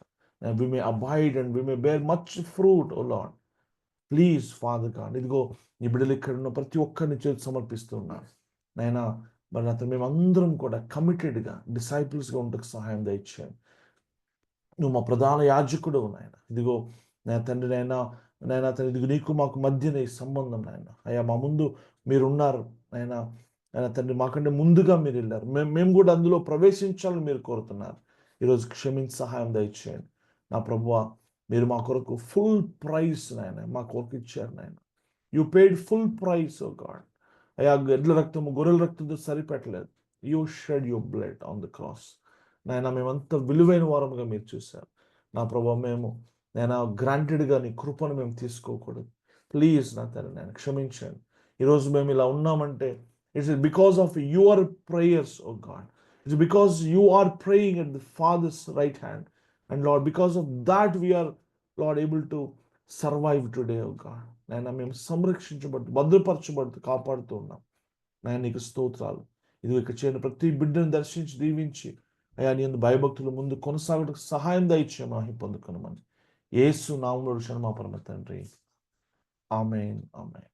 We may abide and we may bear much fruit, O Lord. Please Father God, ఇదిగో నీ బిడ్డలు ఇక్కడ ఉన్న ప్రతి ఒక్కరిని చేతి సమర్పిస్తున్నాను నాయన. మరి అతను మేమందరం కూడా కమిటెడ్గా డిసైపుల్స్గా ఉండకు సహాయం దయచేయండి. నువ్వు మా ప్రధాన యాజకుడు నాయన. ఇదిగో నా తండ్రి నాయన తండ్రి, ఇదిగో నీకు మాకు మధ్యన ఈ సంబంధం నాయన. అయ్యా, మా ముందు మీరున్నారు నాయన. తండ్రి, మాకంటే ముందుగా మీరు వెళ్ళారు. మేము కూడా అందులో ప్రవేశించాలని మీరు కోరుతున్నారు. ఈరోజు క్షమించి సహాయం దయచేయండి నా ప్రభువా. మీరు మా కొరకు ఫుల్ ప్రైస్ నాయన మా కొరకు ఇచ్చారు నాయన. You paid full price, O God. అయ్యా, ఎడ్ల రక్తము గొర్రెల రక్తంతో సరిపెట్టలేదు. You shed your blood on the cross నాయన. మేమంతా విలువైన వారముగా మీరు చూశారు నా ప్రభావ. మేము నేను గ్రాంటెడ్గా నీ కృపను మేము తీసుకోకూడదు. ప్లీజ్ నా తండ్రి నేను క్షమించండి. ఈరోజు మేము ఇలా ఉన్నామంటే it's because of your prayers, O God. It's because you are praying at the Father's right hand. And Lord, because of that we are Lord able to survive today, O God. నాయన మేము సంరక్షించబడుతూ, భద్రపరచబడుతూ, కాపాడుతూ ఉన్నాం నాయన. నీకు స్తోత్రాలు. ఇది ఇక్కడ చేయని ప్రతి బిడ్డను దర్శించి దీవించి అయ్యా, నీ యందు భయభక్తులు ముందు కొనసాగడానికి సహాయం దయచేయమని పొందుకున్నామని యేసు నామములో మా పరమ తండ్రి. ఆమేన్, ఆమేన్.